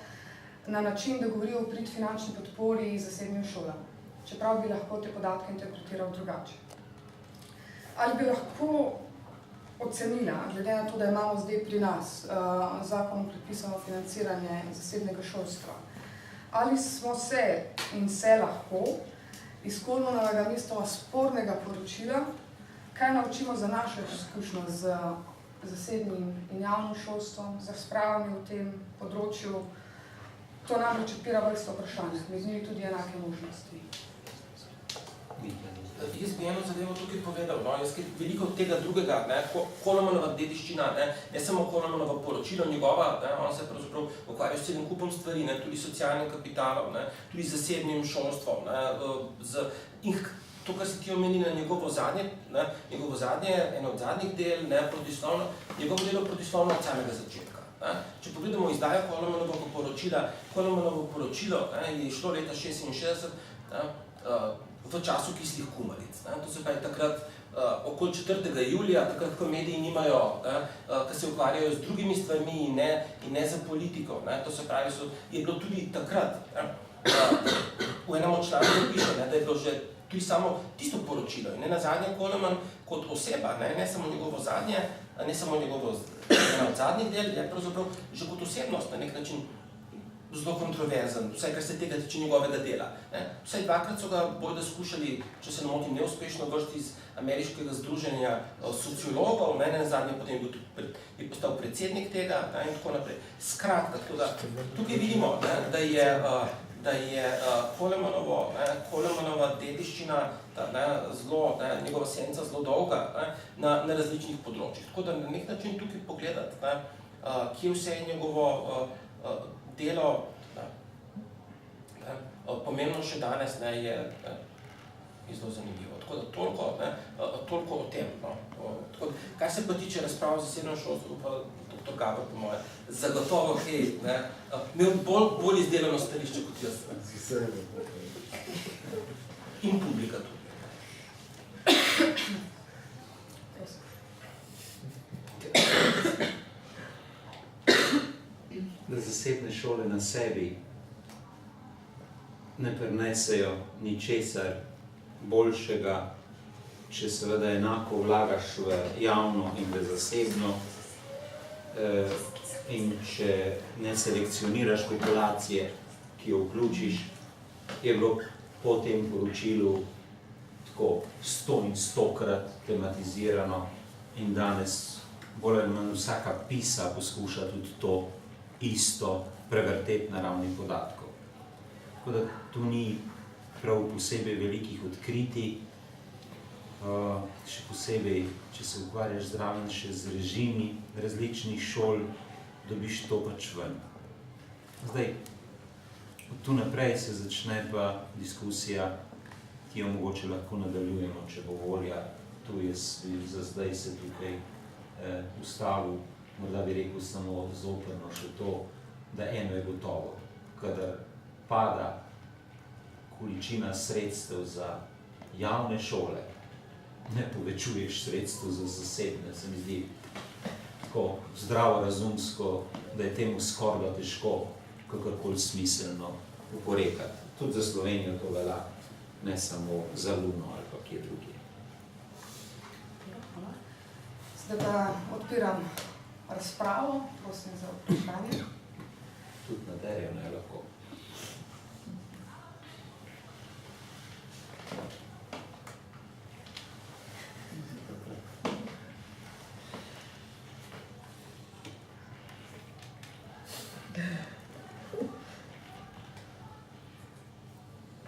na način, da govori o prid finančni podpori zasebnim šolam, čeprav bi lahko te podatke interpretiral drugače. Ali bi lahko ocenila, glede na to, da imamo zdaj pri nas zakonom predpisano financiranje zasebnega šolstva, ali smo se in se lahko iz Colemenovega mestoma spornega poročila, kaj naučimo za našo izkušnjo z zasebnim in javnim šolstvom, z razpravami v tem področju. To namreč odpira vrsto vprašanj, med njimi tudi enake možnosti. Jaz bi eno zadevo tukaj povedal, veliko tega drugega, Kolomenova dediščina, ne samo Kolomenova poročilo njegova, on se pravzaprav ukvarja s celim kupom stvari, tudi socialnim kapitalom, tudi zasebnim šolstvom, in to, kar si ti omenila, njegovo zadnje, eno od zadnjih del, protislovno, njegovo delo protislovno od samega začetka. Če pogledamo izdajo Kolomenovega poročila, Kolomenovo poročilo je išlo leta 1966, v času kislih kumaric. To se pravi takrat, okoli 4. julija, takrat, ko mediji nimajo, ko se ukvarjajo z drugimi stvarmi in ne za politiko. To se pravi, je bilo tudi takrat, v enem od člankov piše, da je bilo že tudi samo tisto poročilo. In nazadnje Coleman kot oseba, ne samo njegovo zadnje, ne samo njegovo zadnjih del, je pravzaprav že kot osebnost na nek način zelo kontroverzen, vsaj kar se tega tiče njegovega dela. Vsaj dvakrat so ga bojda skušali, če se ne motim, neuspešno vršiti iz ameriškega združenja sociologov, nazadnje potem je postal predsednik tega in tako naprej. Skratka, tukaj vidimo, da je Colemanova dediščina, njegova senca zelo dolga na različnih področjih. Tako da na nek način tukaj pogledati, kje vse je njegovo delo pomembno še danes je zelo zanimivo. Tako da toliko o tem. Kar se pa tiče razprav z zasebnem šolstvom, pa dr. Gaber, po moje, zagotovo imel bolj izdelano stališče kot jaz. In publika tudi. Da zasebne šole na sebi ne prinesejo ničesar boljšega, če seveda enako vlagaš v javno in v zasebno in če ne selekcioniraš populacije, ki jo vključiš, je bilo po tem poročilu tako 100 in 100-krat tematizirano in danes bolj ali manj vsaka pisa poskuša tudi to isto prevrteti na ravni podatkov. Tako da tu ni prav posebej velikih odkritij, še posebej, če se ukvarjaš zraven še z režimi različnih šol, dobiš to pač ven. Zdaj, Tu naprej se začne pa diskusija, ki jo mogoče lahko nadaljujemo, če bo volja. Tu je za zdaj se tukaj ustavil, morda bi rekel samo zoprno še to, da eno je gotovo, kadar pada količina sredstev za javne šole, ne povečuješ sredstev za zasebne, se mi zdi tako zdravo razumsko, da je temu skoraj težko kakorkoli smiselno oporekati. Tudi za Slovenijo to velja, ne samo za Luno ali pa kje drugje. Zdaj pa odpiram razpravo, prosim za vprašanje. Tudi na terenu je lahko.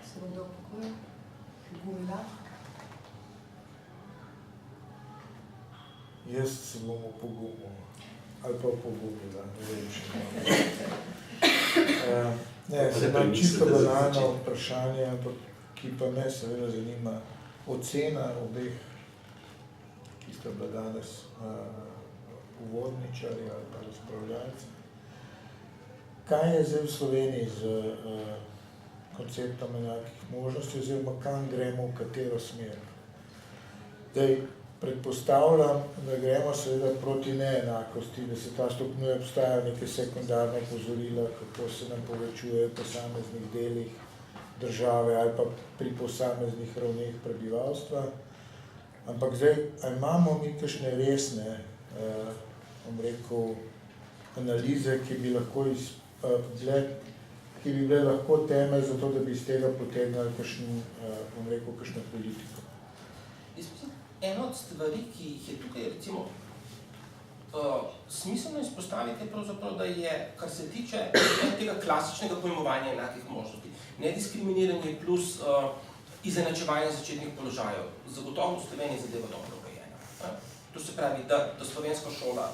Se bom kdo upokojil? Gumila. Jaz se bom upogumil, ali pa upogumila, ne vem še. Ne, se imam čisto banalno vprašanje, ampak ki pa me seveda zanima ocena obeh, ki sta bila danes uvodničarji ali pa razpravljalci. Kaj je zdaj v Sloveniji z konceptom enakih možnosti oziroma kam gremo, v katero smer? Zdaj, predpostavljam, da gremo seveda proti neenakosti, da se ta stopnjuje, obstajajo neke sekundarne opozorila, kako se nam povečuje v posameznih delih države ali pa pri posameznih ravneh prebivalstva. Ampak zdaj, ali imamo mi kakšne resne, bom rekel, analize, ki bi lahko ki bi bile lahko temelj za to, da bi iz tega potegnili kakšno politiko? Ena od stvari, ki jih je tukaj recimo smiselno izpostaviti, je pravzaprav, da je, kar se tiče tega klasičnega pojmovanja enakih možnosti, nediskriminiranje plus izenačevanje začetnih položajev, zagotovo v Sloveniji zadeva dobro urejena. To se pravi, da slovenska šola,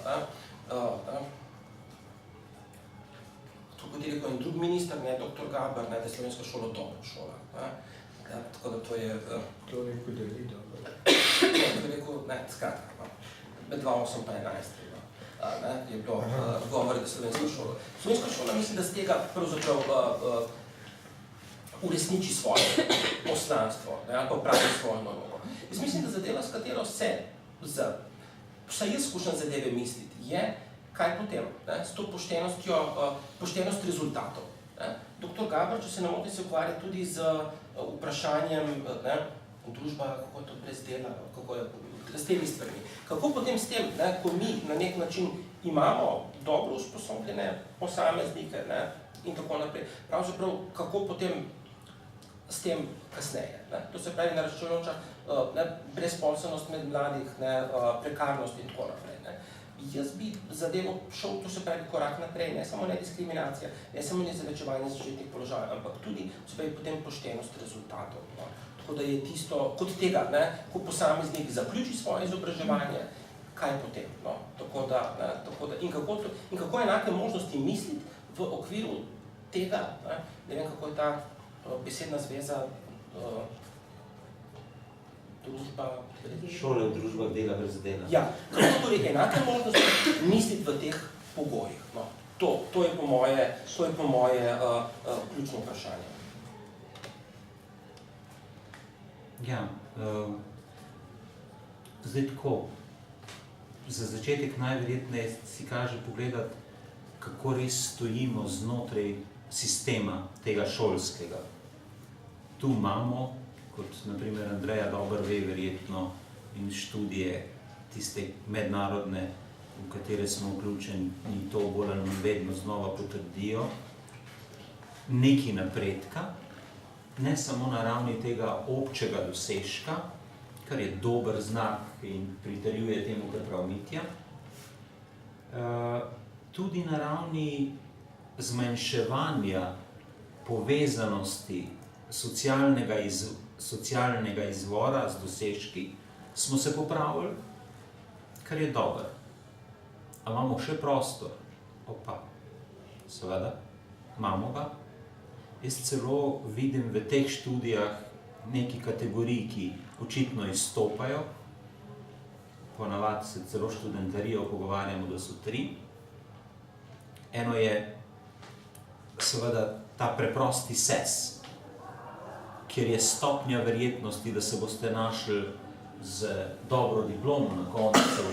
kot je rekel en drug minister, dr. Gaber, da je slovenska šola dobra šola. Tako da to je... To je rekel, da ni dobro. To je rekel, skratka, med 2008 pa 2011 je bilo govore, da slovenska šola. Slovenska šola mislim, da z tega pravzaprav uresniči svoje poslanstvo, ali pa pravi svojo nalogo. Jaz mislim, da zadeva, s katero se, vsaj jaz skušam zadeve misliti, je, kaj potem, s to poštenost rezultatov. Dr. Gaber, če se ne motim, se ukvarja tudi z vprašanjem družba, kako je to brez dela, kako je s temi stvarmi. Kako potem s tem, ko mi na nek način imamo dobro usposobljene posameznike in tako naprej, pravzaprav kako potem s tem kasneje. To se pravi naraščajoča brezposelnost med mladih, prekarnost in tako naprej. Jaz bi zadevo šel, to se pravi korak naprej, ne samo nediskriminacija, ne samo neizenačevanje začetnih položajev, ampak tudi se pravi potem poštenost rezultatov. Tako da je tisto, kot tega, ko posameznik zaključi svoje izobraževanje, kaj potem. In kako enake možnosti misliti v okviru tega, ne vem, kako je ta besedna zveza, družba... Šole v družbah dela brez dela. Ja, kako torej enake možnosti misliti v teh pogojih. To je po moje ključno vprašanje. Ja, zdaj tako, za začetek najverjetneje si kaže pogledati, kako res stojimo znotraj sistema tega šolskega. Tu imamo, kot naprimer Andreja dobro ve verjetno, in študije tiste mednarodne, v katere smo vključeni, in to bolj ali manj vedno znova potrdijo, nekaj napredka, ne samo na ravni tega občega dosežka, kar je dober znak in pritrjuje temu, kar prav Mitja, tudi na ravni zmanjševanja povezanosti socialnega izvora z dosežki, smo se popravili, kar je dobro. A imamo še prostor? Opa, seveda, imamo ga. Jaz celo vidim v teh študijah neki kategoriji, ki očitno izstopajo. Ponavadi se celo študentarijo pogovarjamo, da so 3. Eno je seveda ta preprosti SES, kjer je stopnja verjetnosti, da se boste našli z dobro diplomo na koncu,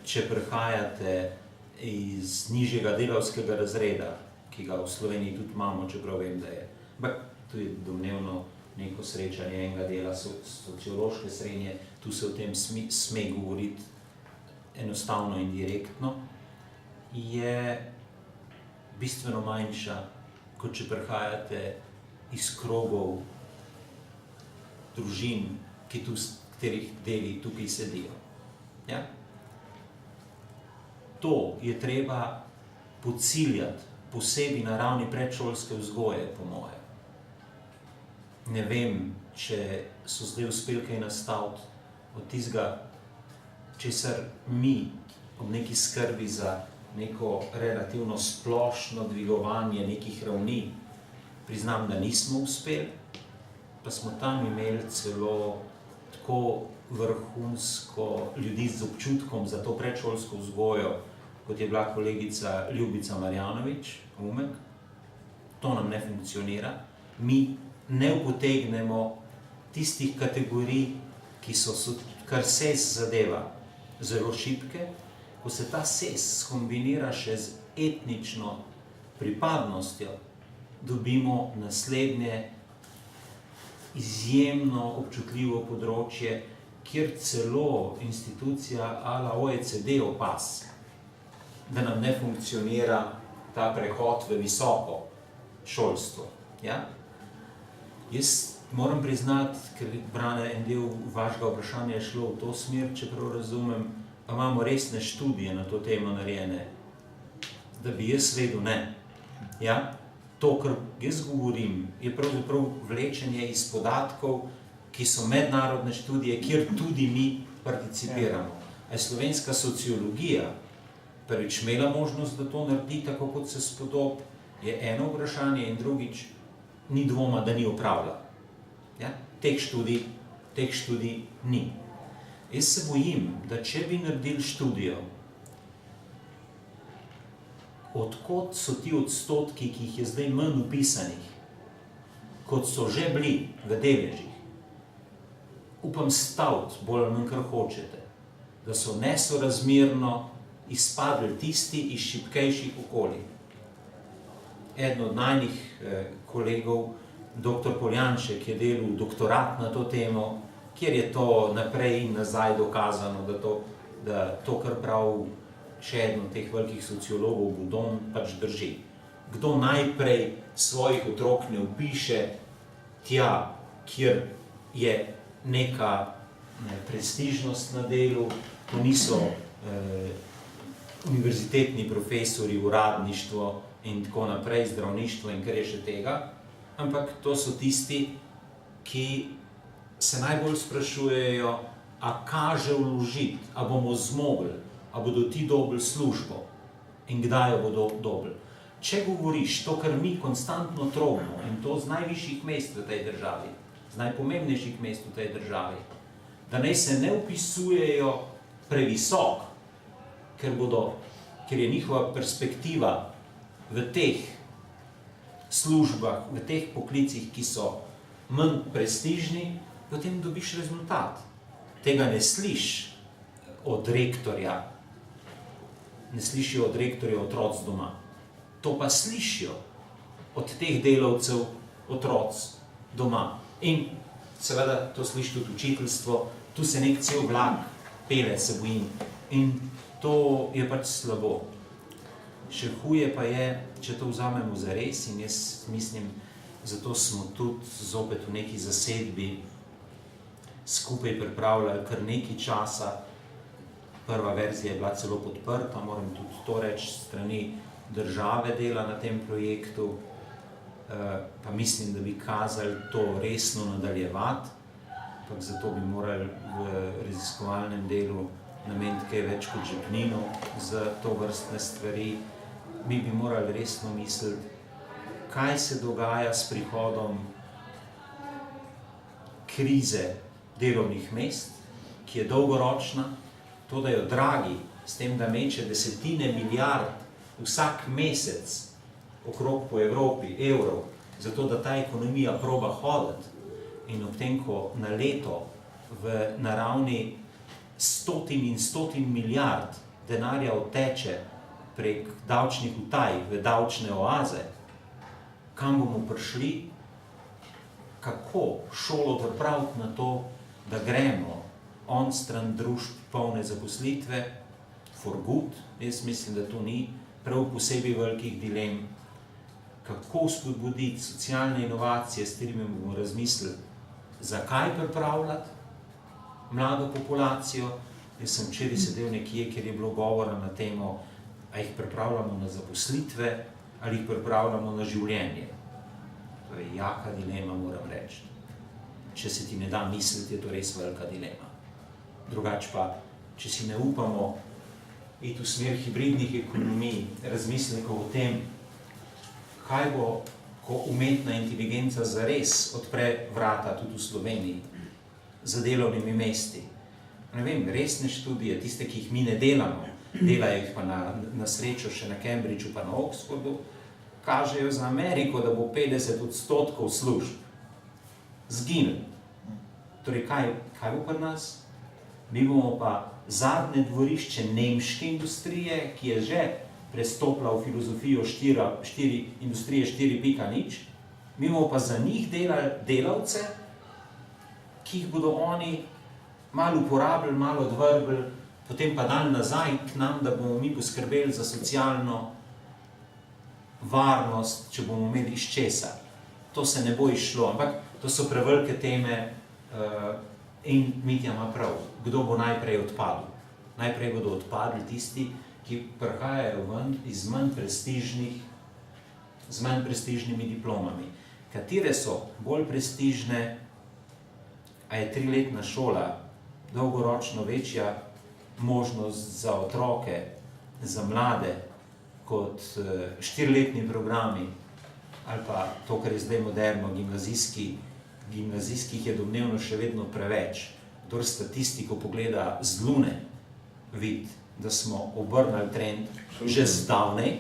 če prihajate iz nižjega delavskega razreda, ki ga v Sloveniji tudi imamo, čeprav vem, da je. Ampak to je domnevno neko srečanje enega dela sociološke srednje, tu se o tem sme govoriti enostavno in direktno, je bistveno manjša, kot če prihajate iz krogov družin, katerih deli tukaj sedijo. Ja? To je treba pociljati, posebej na ravni predšolske vzgoje, po moje. Ne vem, če so zdaj uspeli kaj nastaviti od tistega, česar mi ob neki skrbi za neko relativno splošno dvigovanje nekih ravni, priznam, da nismo uspeli, pa smo tam imeli celo tako vrhunsko ljudi z občutkom za to predšolsko vzgojo, kot je bila kolegica Ljubica Marjanovič, Umek. To nam ne funkcionira. Mi ne upotegnemo tistih kategorij, ki so, kar SES zadeva, zelo šibke. Ko se ta SES skombinira še z etnično pripadnostjo, dobimo naslednje izjemno občutljivo področje, kjer celo institucija a la OECD opaz, da nam ne funkcionira ta prehod v visoko šolstvo. Ja? Jaz moram priznati, ker Brane, en del vašega vprašanja je šlo v to smer, čeprav razumem, pa imamo resne študije na to temo narejene, da bi jaz vedel ne. Ja? To, kar jaz govorim, je pravzaprav vlečenje iz podatkov, ki so mednarodne študije, kjer tudi mi participiramo. A je slovenska sociologija prvič imela možnost, da to naredi tako, kot se spodob, je eno vprašanje in drugič, ni dvoma, da ni opravila. Ja? Teh študij ni. Jaz se bojim, da če bi naredili študijo, odkot so ti odstotki, ki jih je zdaj manj upisanih, kot so že bili v deležih, upam staviti, bolj ali manj kar hočete, da so nesorazmerno izpadli tisti iz šibkejših okolij. Eden od najnih kolegov, dr. Poljanšek, je delal doktorat na to temo, kjer je to naprej in nazaj dokazano, da to, kar pravi še eden od teh velikih sociologov, Budon, pač drži. Kdo najprej svojih otrok ne vpiše tja, kjer je neka prestižnost na delu, to niso univerzitetni profesori, uradništvo in tako naprej, zdravništvo in kar je še tega, ampak to so tisti, ki se najbolj sprašujejo, a kaže vložiti, a bomo zmogli, a bodo ti dobili službo in kdaj jo bodo dobili. Če govoriš to, kar mi konstantno trobimo, in to z najvišjih mest v tej državi, z najpomembnejših mest v tej državi, da naj se ne vpisujejo previsok, ker je njihova perspektiva v teh službah, v teh poklicih, ki so manj prestižni, potem dobiš rezultat. Tega ne slišiš od rektorja, ne slišijo od rektorja otroc doma. To pa slišijo od teh delavcev otroc doma. In seveda to sliši tudi učiteljstvo, tu se nek cel vlak pele, se bojim. In to je pač slabo. Še huje pa je, če to vzamemo zares, in jaz mislim, zato smo tudi zopet v neki zasedbi skupaj pripravljali kar nekaj časa. Prva verzija je bila celo podprta, moram tudi to reči, strani države dela na tem projektu, pa mislim, da bi kazali to resno nadaljevati, ampak zato bi morali v raziskovalnem delu nameniti kaj več kot žepnino za to vrstne stvari. Mi bi morali resno misliti, kaj se dogaja s prihodom krize delovnih mest, ki je dolgoročna, to, da jo Draghi s tem, da meče desetine milijard vsak mesec okrog po Evropi, evrov, zato da ta ekonomija proba hoditi in ob tem, ko na leto v naravni stotin in stotin milijard denarja odteče prek davčnih utaj v davčne oaze, kam bomo prišli, kako šolo pripraviti na to, da gremo on stran družb polne zaposlitve, for good, jaz mislim, da to ni prav posebej velikih dilem, kako spodbuditi socialne inovacije, s katerimi bomo razmislili, zakaj pripravljati mlado populacijo. Jaz sem včeraj sedel nekje, kjer je bilo govora na temo, a jih pripravljamo na zaposlitve ali jih pripravljamo na življenje. To je jaka dilema, moram reči. Če se ti ne da misliti, je to res velika dilema. Drugače pa, če si ne upamo iti v smer hibridnih ekonomij, razmislekov o tem, kaj bo, ko umetna inteligenca zares odpre vrata tudi v Sloveniji za delovnimi mesti. Ne vem, resne študije, tiste, ki jih mi ne delamo, delajo jih pa na srečo še na Cambridgeu pa na Oxfordu, kažejo za Ameriko, da bo 50% služb zginil. Torej, kaj bo pri nas? Mi bomo pa zadnje dvorišče nemške industrije, ki je že prestopila v filozofijo industrije 4.0, mi bomo pa za njih delali delavce, ki jih bodo oni malo uporabljali, malo odvrgli, potem pa dali nazaj k nam, da bomo mi poskrbeli za socialno varnost, če bomo imeli iz česa. To se ne bo izšlo, ampak to so prevelike teme in Mitja ima prav. Kdo bo najprej odpadel? Najprej bodo odpadli tisti, ki prihajajo ven z manj prestižnimi diplomami. Katere so bolj prestižne, a je 3-letna šola dolgoročno večja možnost za otroke, za mlade, kot 4-letni programi, ali pa to, kar je zdaj moderno, gimnazijskih je domnevno še vedno preveč. Kdor statistiko pogleda z Lune, vidi, da smo obrnili trend že zdavnej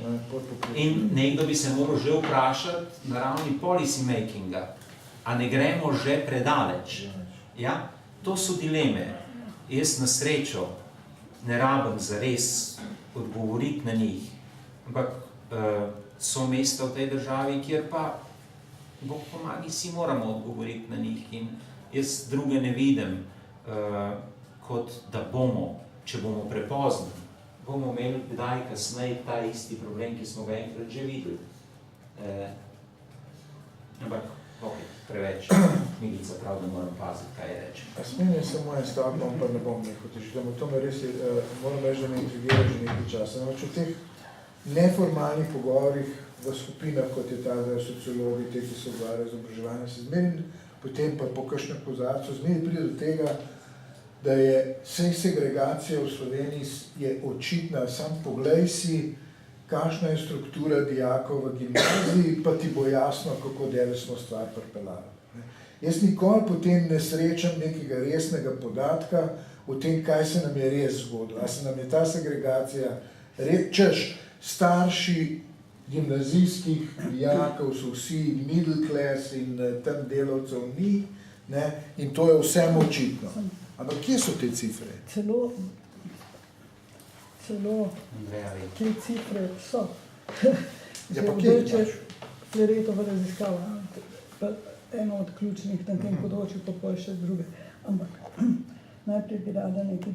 in nekdo bi se moral že vprašati na ravni policy makinga, a ne gremo že predaleč. Ja? To so dileme. Jaz na srečo ne rabim zares odgovoriti na njih, ampak so mesta v tej državi, kjer pa Bog pomagi, si moramo odgovoriti na njih in jaz druge ne vidim, kot da bomo, če bomo prepozni, bomo imeli kdaj kasneje ta isti problem, ki smo ga enkrat že videli. Ampak, ok, preveč. Milica prav, da moram paziti, kaj je reči. Smem je samo en stavek, pa ne bom nekaj težil. To me res moram reči, da me intrigira že nekaj časa. V teh neformalnih pogovorih v skupinah, kot je ta sociologi, te, ki se odvarjajo z obraževanjem, se zmeri, potem pa po kakšnem kozarcu, zmeri pride do tega, da je segregacija v Sloveniji je očitna. Sam poglej si, kakšna je struktura dijakov v gimnaziji, pa ti bo jasno, kako delo smo stvar pripeljali. Jaz nikoli potem ne srečam nekega resnega podatka o tem, kaj se nam je res zgodilo. A se nam je ta segregacija, češ, starši gimnazijskih dijakov so vsi middle class in tam delavcev ni, ne, in to je vsem očitno. Ampak kje so te cifre? Celo te cifre so. Ja, pa kje imaš? Fleretova raziskava, eno od ključnih na tem področju, pa pol še druge. Ampak najprej bi rada nekaj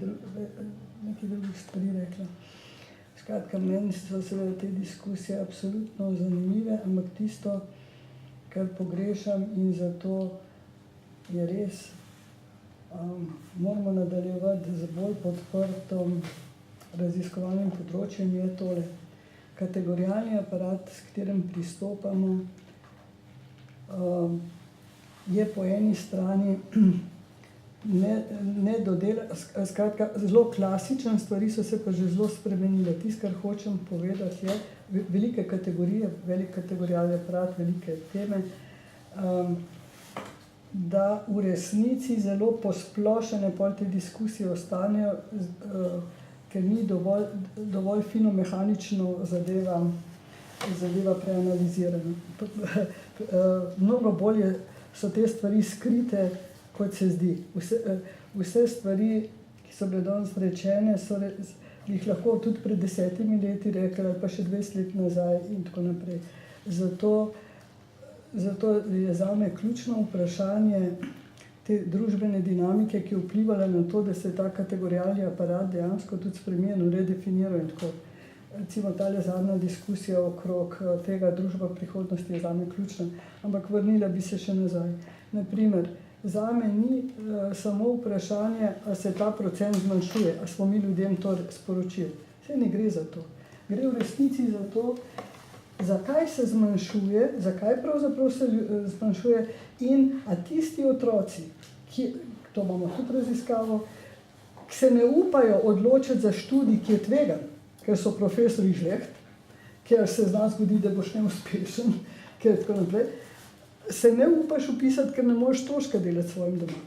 drugih stvari rekla. Skratka, meni so seveda te diskusije absolutno zanimive, ampak tisto, kar pogrešam in zato je res, moramo nadaljevati z bolj podprtom raziskovalnim področjem, je tole. Kategorijalni aparat, s katerim pristopamo, je po eni strani ne dodela, skratka, zelo klasične stvari so se pa že zelo spremenile. Tisto, kar hočem povedati, je velike kategorije, velik kategorijalni aparat, velike teme, da v resnici zelo posplošene pol te diskusije ostanejo, ker ni dovolj fino mehanično zadeva preanalizirana. Mnogo bolje so te stvari skrite, kot se zdi. Vse stvari, ki so bile danes rečene, jih lahko tudi pred 10 leti rekli, ali pa še 20 let nazaj in tako naprej. Zato je zame ključno vprašanje te družbene dinamike, ki je vplivala na to, da se je ta kategorijalni aparat dejansko tudi spremenil, redefiniral in tako. Recimo tale zadnja diskusija okrog tega družba prihodnosti je zame ključna, ampak vrnila bi se še nazaj. Naprimer, zame ni samo vprašanje, ali se ta procent zmanjšuje, ali smo mi ljudem to sporočili. Saj ne gre za to. Gre v resnici za to, zakaj se zmanjšuje, zakaj pravzaprav se zmanjšuje in a tisti otroci, to imamo tudi raziskavo, ki se ne upajo odločiti za študij, ki je tvegan, ker so profesorji žleht, ker se zna zgodi, da boš neuspešen, ker tako naprej, se ne upaš upisati, ker ne moreš stroška delati svojim doma.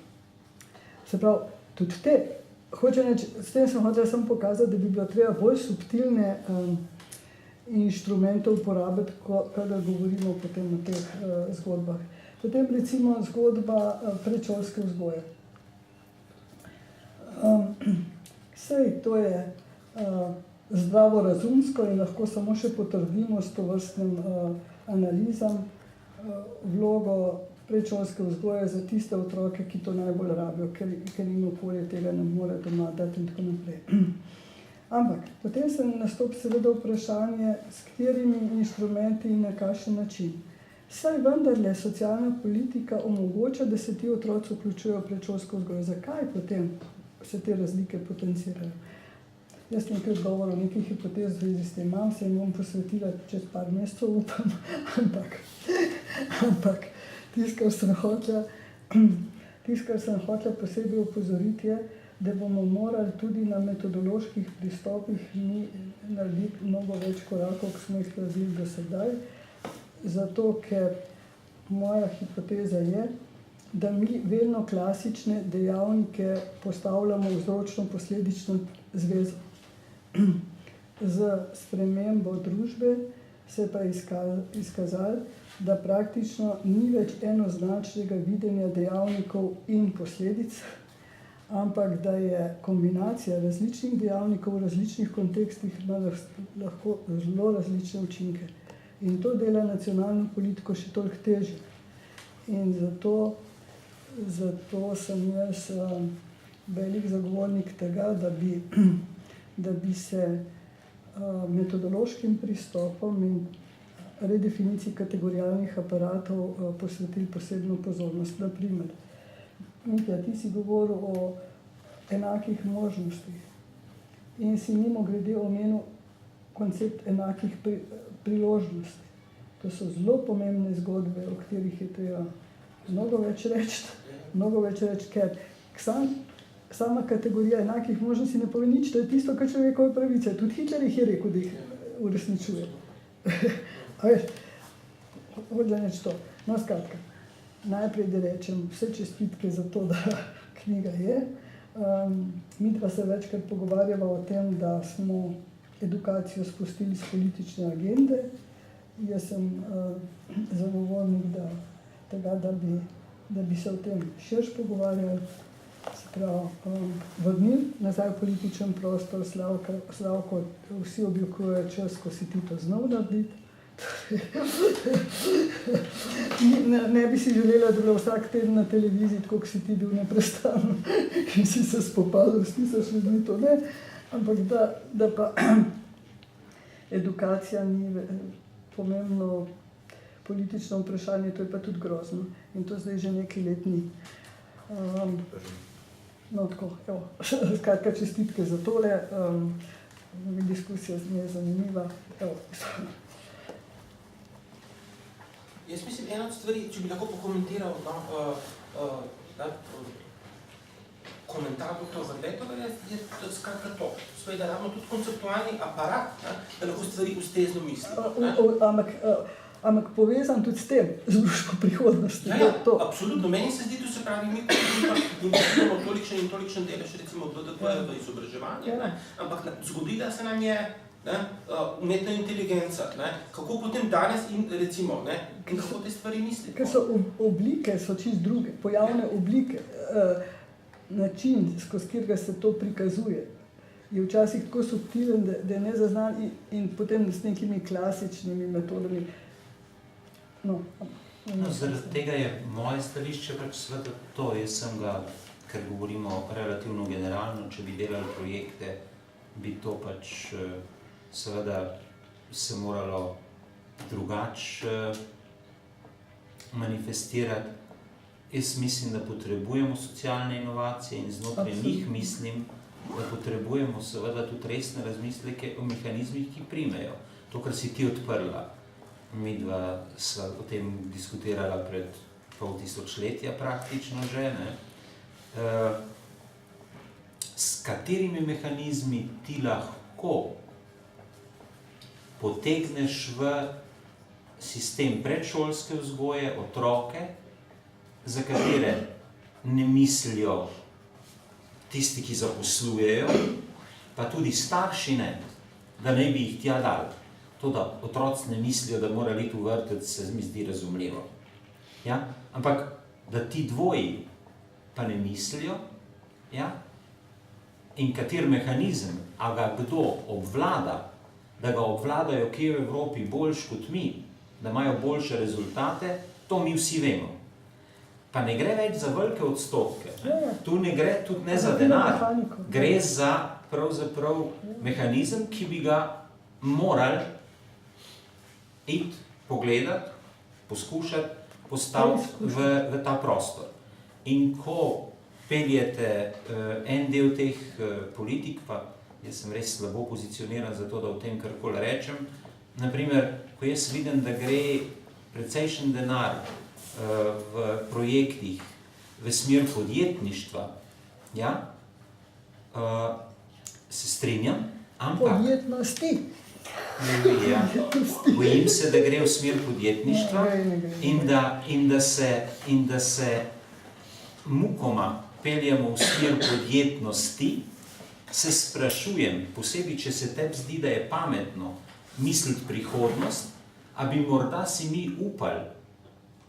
Se pravi, tudi te, s tem sem hotela samo pokazati, da bi bilo treba bolj subtilne inštrumente uporabiti, kadar govorimo potem o teh zgodbah. Potem recimo zgodba predšolske vzgoje. Sej to je zdravorazumsko in lahko samo še potrdimo s tovrstnim analizam vlogo predšolske vzgoje za tiste otroke, ki to najbolj rabijo, ker jim okolje tega ne more doma dati in tako naprej. Ampak potem se nastopi seveda vprašanje, s katerimi inštrumenti in na kakšen način. Saj vendarle socialna politika omogoča, da se ti otroci vključujejo v predšolsko vzgojo. Zakaj potem se te razlike potencirajo? Jaz nekaj odgovorov, nekaj hipotez v zvezi s tem imam, se jim bom posvetila čez par mesecev, upam, ampak tisto, kar sem hotela posebej opozoriti, je, da bomo morali tudi na metodoloških pristopih narediti mnogo več korakov, kot smo jih naredili do sedaj, zato ker moja hipoteza je, da mi vedno klasične dejavnike postavljamo v vzročno-posledično zvezo. Z spremembo družbe se pa je izkazalo, da praktično ni več enoznačnega videnja dejavnikov in posledic, ampak da je kombinacija različnih dejavnikov v različnih kontekstih lahko zelo različne učinke. In to dela nacionalno politiko še toliko težje. In zato sem jaz velik zagovornik tega, da bi se metodološkim pristopom in redefiniciji kategorijalnih aparatov posvetili posebno pozornost. Naprimer, Mitja, ti si govoril o enakih možnostih in si mimogrede omenil koncept enakih priložnosti. To so zelo pomembne zgodbe, o katerih je treba mnogo več reči, ker sama kategorija enakih možnosti ne pove nič, to je tisto, kar človekove pravice. Tudi Hitler jih je rekel, da jih uresničuje. A veš, hočem reči to. No, skratka, najprej da rečem vse čestitke za to, da knjiga je. Mi pa se večkrat pogovarjava o tem, da smo edukacijo spustili z politične agende. Jaz sem zagovornik tega, da bi se o tem širš pogovarjali, se pravi, vrnili nazaj v političen prostor. Slavko, vsi oblikujejo čas, ko si ti to znal narediti. Ne bi si želela, da bi bilo vsak teden na televiziji, tako kot si ti bil neprestano, ki si se spopadal s tisoč ljudmi, to ne, ampak da pa edukacija ni pomembno politično vprašanje, to je pa tudi grozno. In to zdaj že nekaj let ni. No, tako, evo, skratka, čestitke za tole. Diskusija z nje je zanimiva. Evo. Jaz mislim, ena od stvari, če bi lahko pokomentiral, komentar dr. Vrletova je skratka to. Spet, da ravno tudi konceptualni aparat, da lahko stvari ustrezno mislimo. Ampak povezan tudi s tem, z družbo prihodnosti. Ja, absolutno. Meni se zdi, da se pravi, mi kot družba investiramo tolikšen in tolikšen delež, recimo BDP-ja v izobraževanje, ampak zgodila se nam je umetna inteligenca, kako potem danes in recimo, in kako te stvari mislimo. Ker so oblike, so čist druge, pojavne oblike, način, skozi katerega se to prikazuje, je včasih tako subtilen, da je nezaznan in potem s nekimi klasičnimi metodami. Zaradi tega je moje stališče pač seveda to, jaz sem ga, ker govorimo relativno generalno, če bi delali projekte, bi to pač seveda se moralo drugače manifestirati. Jaz mislim, da potrebujemo socialne inovacije in znotraj njih mislim, da potrebujemo seveda tudi resne razmisleke o mehanizmih, ki primejo. To, kar si ti odprla. Midva sva o tem diskutirala pred pol tisočletja praktično že, s katerimi mehanizmi ti lahko potegneš v sistem predšolske vzgoje otroke, za katere ne mislijo tisti, ki zaposlujejo, pa tudi starši ne, da ne bi jih tja dali. To, da otroci ne mislijo, da mora iti v vrtec, se mi zdi razumljivo. Ja? Ampak, da ti dvoji pa ne mislijo, ja? In kater mehanizem, a ga kdo obvlada, da ga obvladajo kje v Evropi boljš kot mi, da imajo boljše rezultate, to mi vsi vemo. Pa ne gre več za velike odstotke. Tu ne gre tudi ne za denar. Gre za pravzaprav mehanizem, ki bi ga morali iti, pogledati, poskušati postaviti v ta prostor. In ko peljete en del teh politik, pa jaz sem res slabo pozicioniran za to, da o tem karkoli rečem, naprimer, ko jaz vidim, da gre precejšen denar v projektih v smer podjetništva, ja, se strinjam, ampak... Podjetnosti. Ja. Bojim se, da gre v smer podjetništva in da se mukoma peljemo v smer podjetnosti, se sprašujem, posebej, če se tebi zdi, da je pametno misliti prihodnost, a bi morda si mi upali,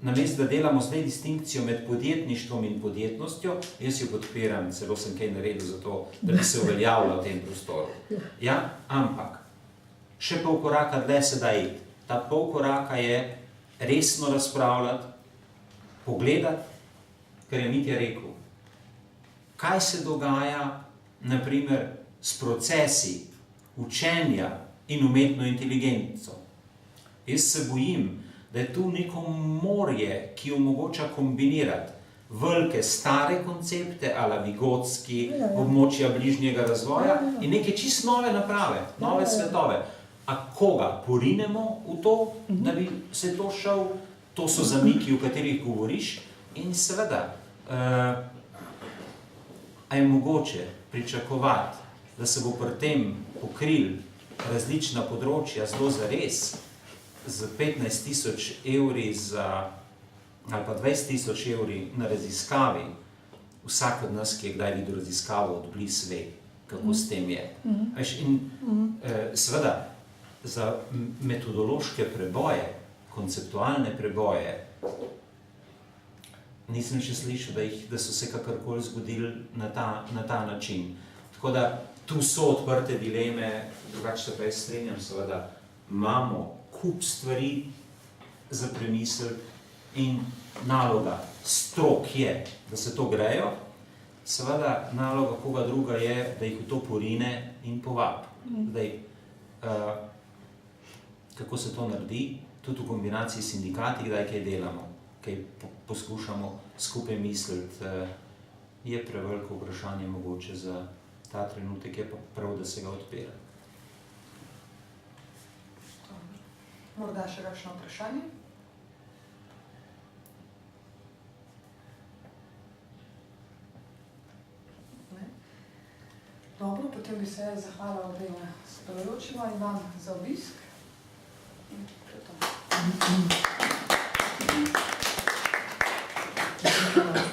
namesto da delamo zdaj distinkcijo med podjetništvom in podjetnostjo, jaz jo podpiram, celo sem kaj naredil za to, da bi se uveljavila v tem prostoru. Ja, ampak še pol koraka dlje se da iti. Ta pol koraka je resno razpravljati, pogledati, kar je Mitja rekel. Kaj se dogaja, naprimer, s procesi učenja in umetno inteligenco? Jaz se bojim, da je tu neko morje, ki omogoča kombinirati velike stare koncepte, ala Vigotski, območja bližnjega razvoja in neke čisto nove naprave, nove svetove. A koga porinemo v to, da bi se to šel, to so zamiki, o katerih govoriš, in seveda, a je mogoče pričakovati, da se bo pri tem pokril različna področja zelo zares, z 15 000 evri ali pa 20 000 evri na raziskavi, vsak od nas, ki je kdaj videl raziskavo od blizu ve, kako s tem je. In seveda, za metodološke preboje, konceptualne preboje, nisem še slišal, da so se kakorkoli zgodili na ta način. Tako da tu so odprte dileme, drugače se pa jaz strinjam, seveda imamo kup stvari za premisliti in naloga strok je, da se to grejo, seveda naloga koga druga je, da jih v to porine in povabi. Zdaj, kako se to naredi, tudi v kombinaciji s sindikati, kdaj kaj delamo, kaj poskušamo skupaj misliti, je preveliko vprašanje mogoče za ta trenutek, je pa prav, da se ga odpira. Morda še kakšno vprašanje? Dobro, potem bi se zahvalila obema sodelujočima in vam za obisk. In to je to.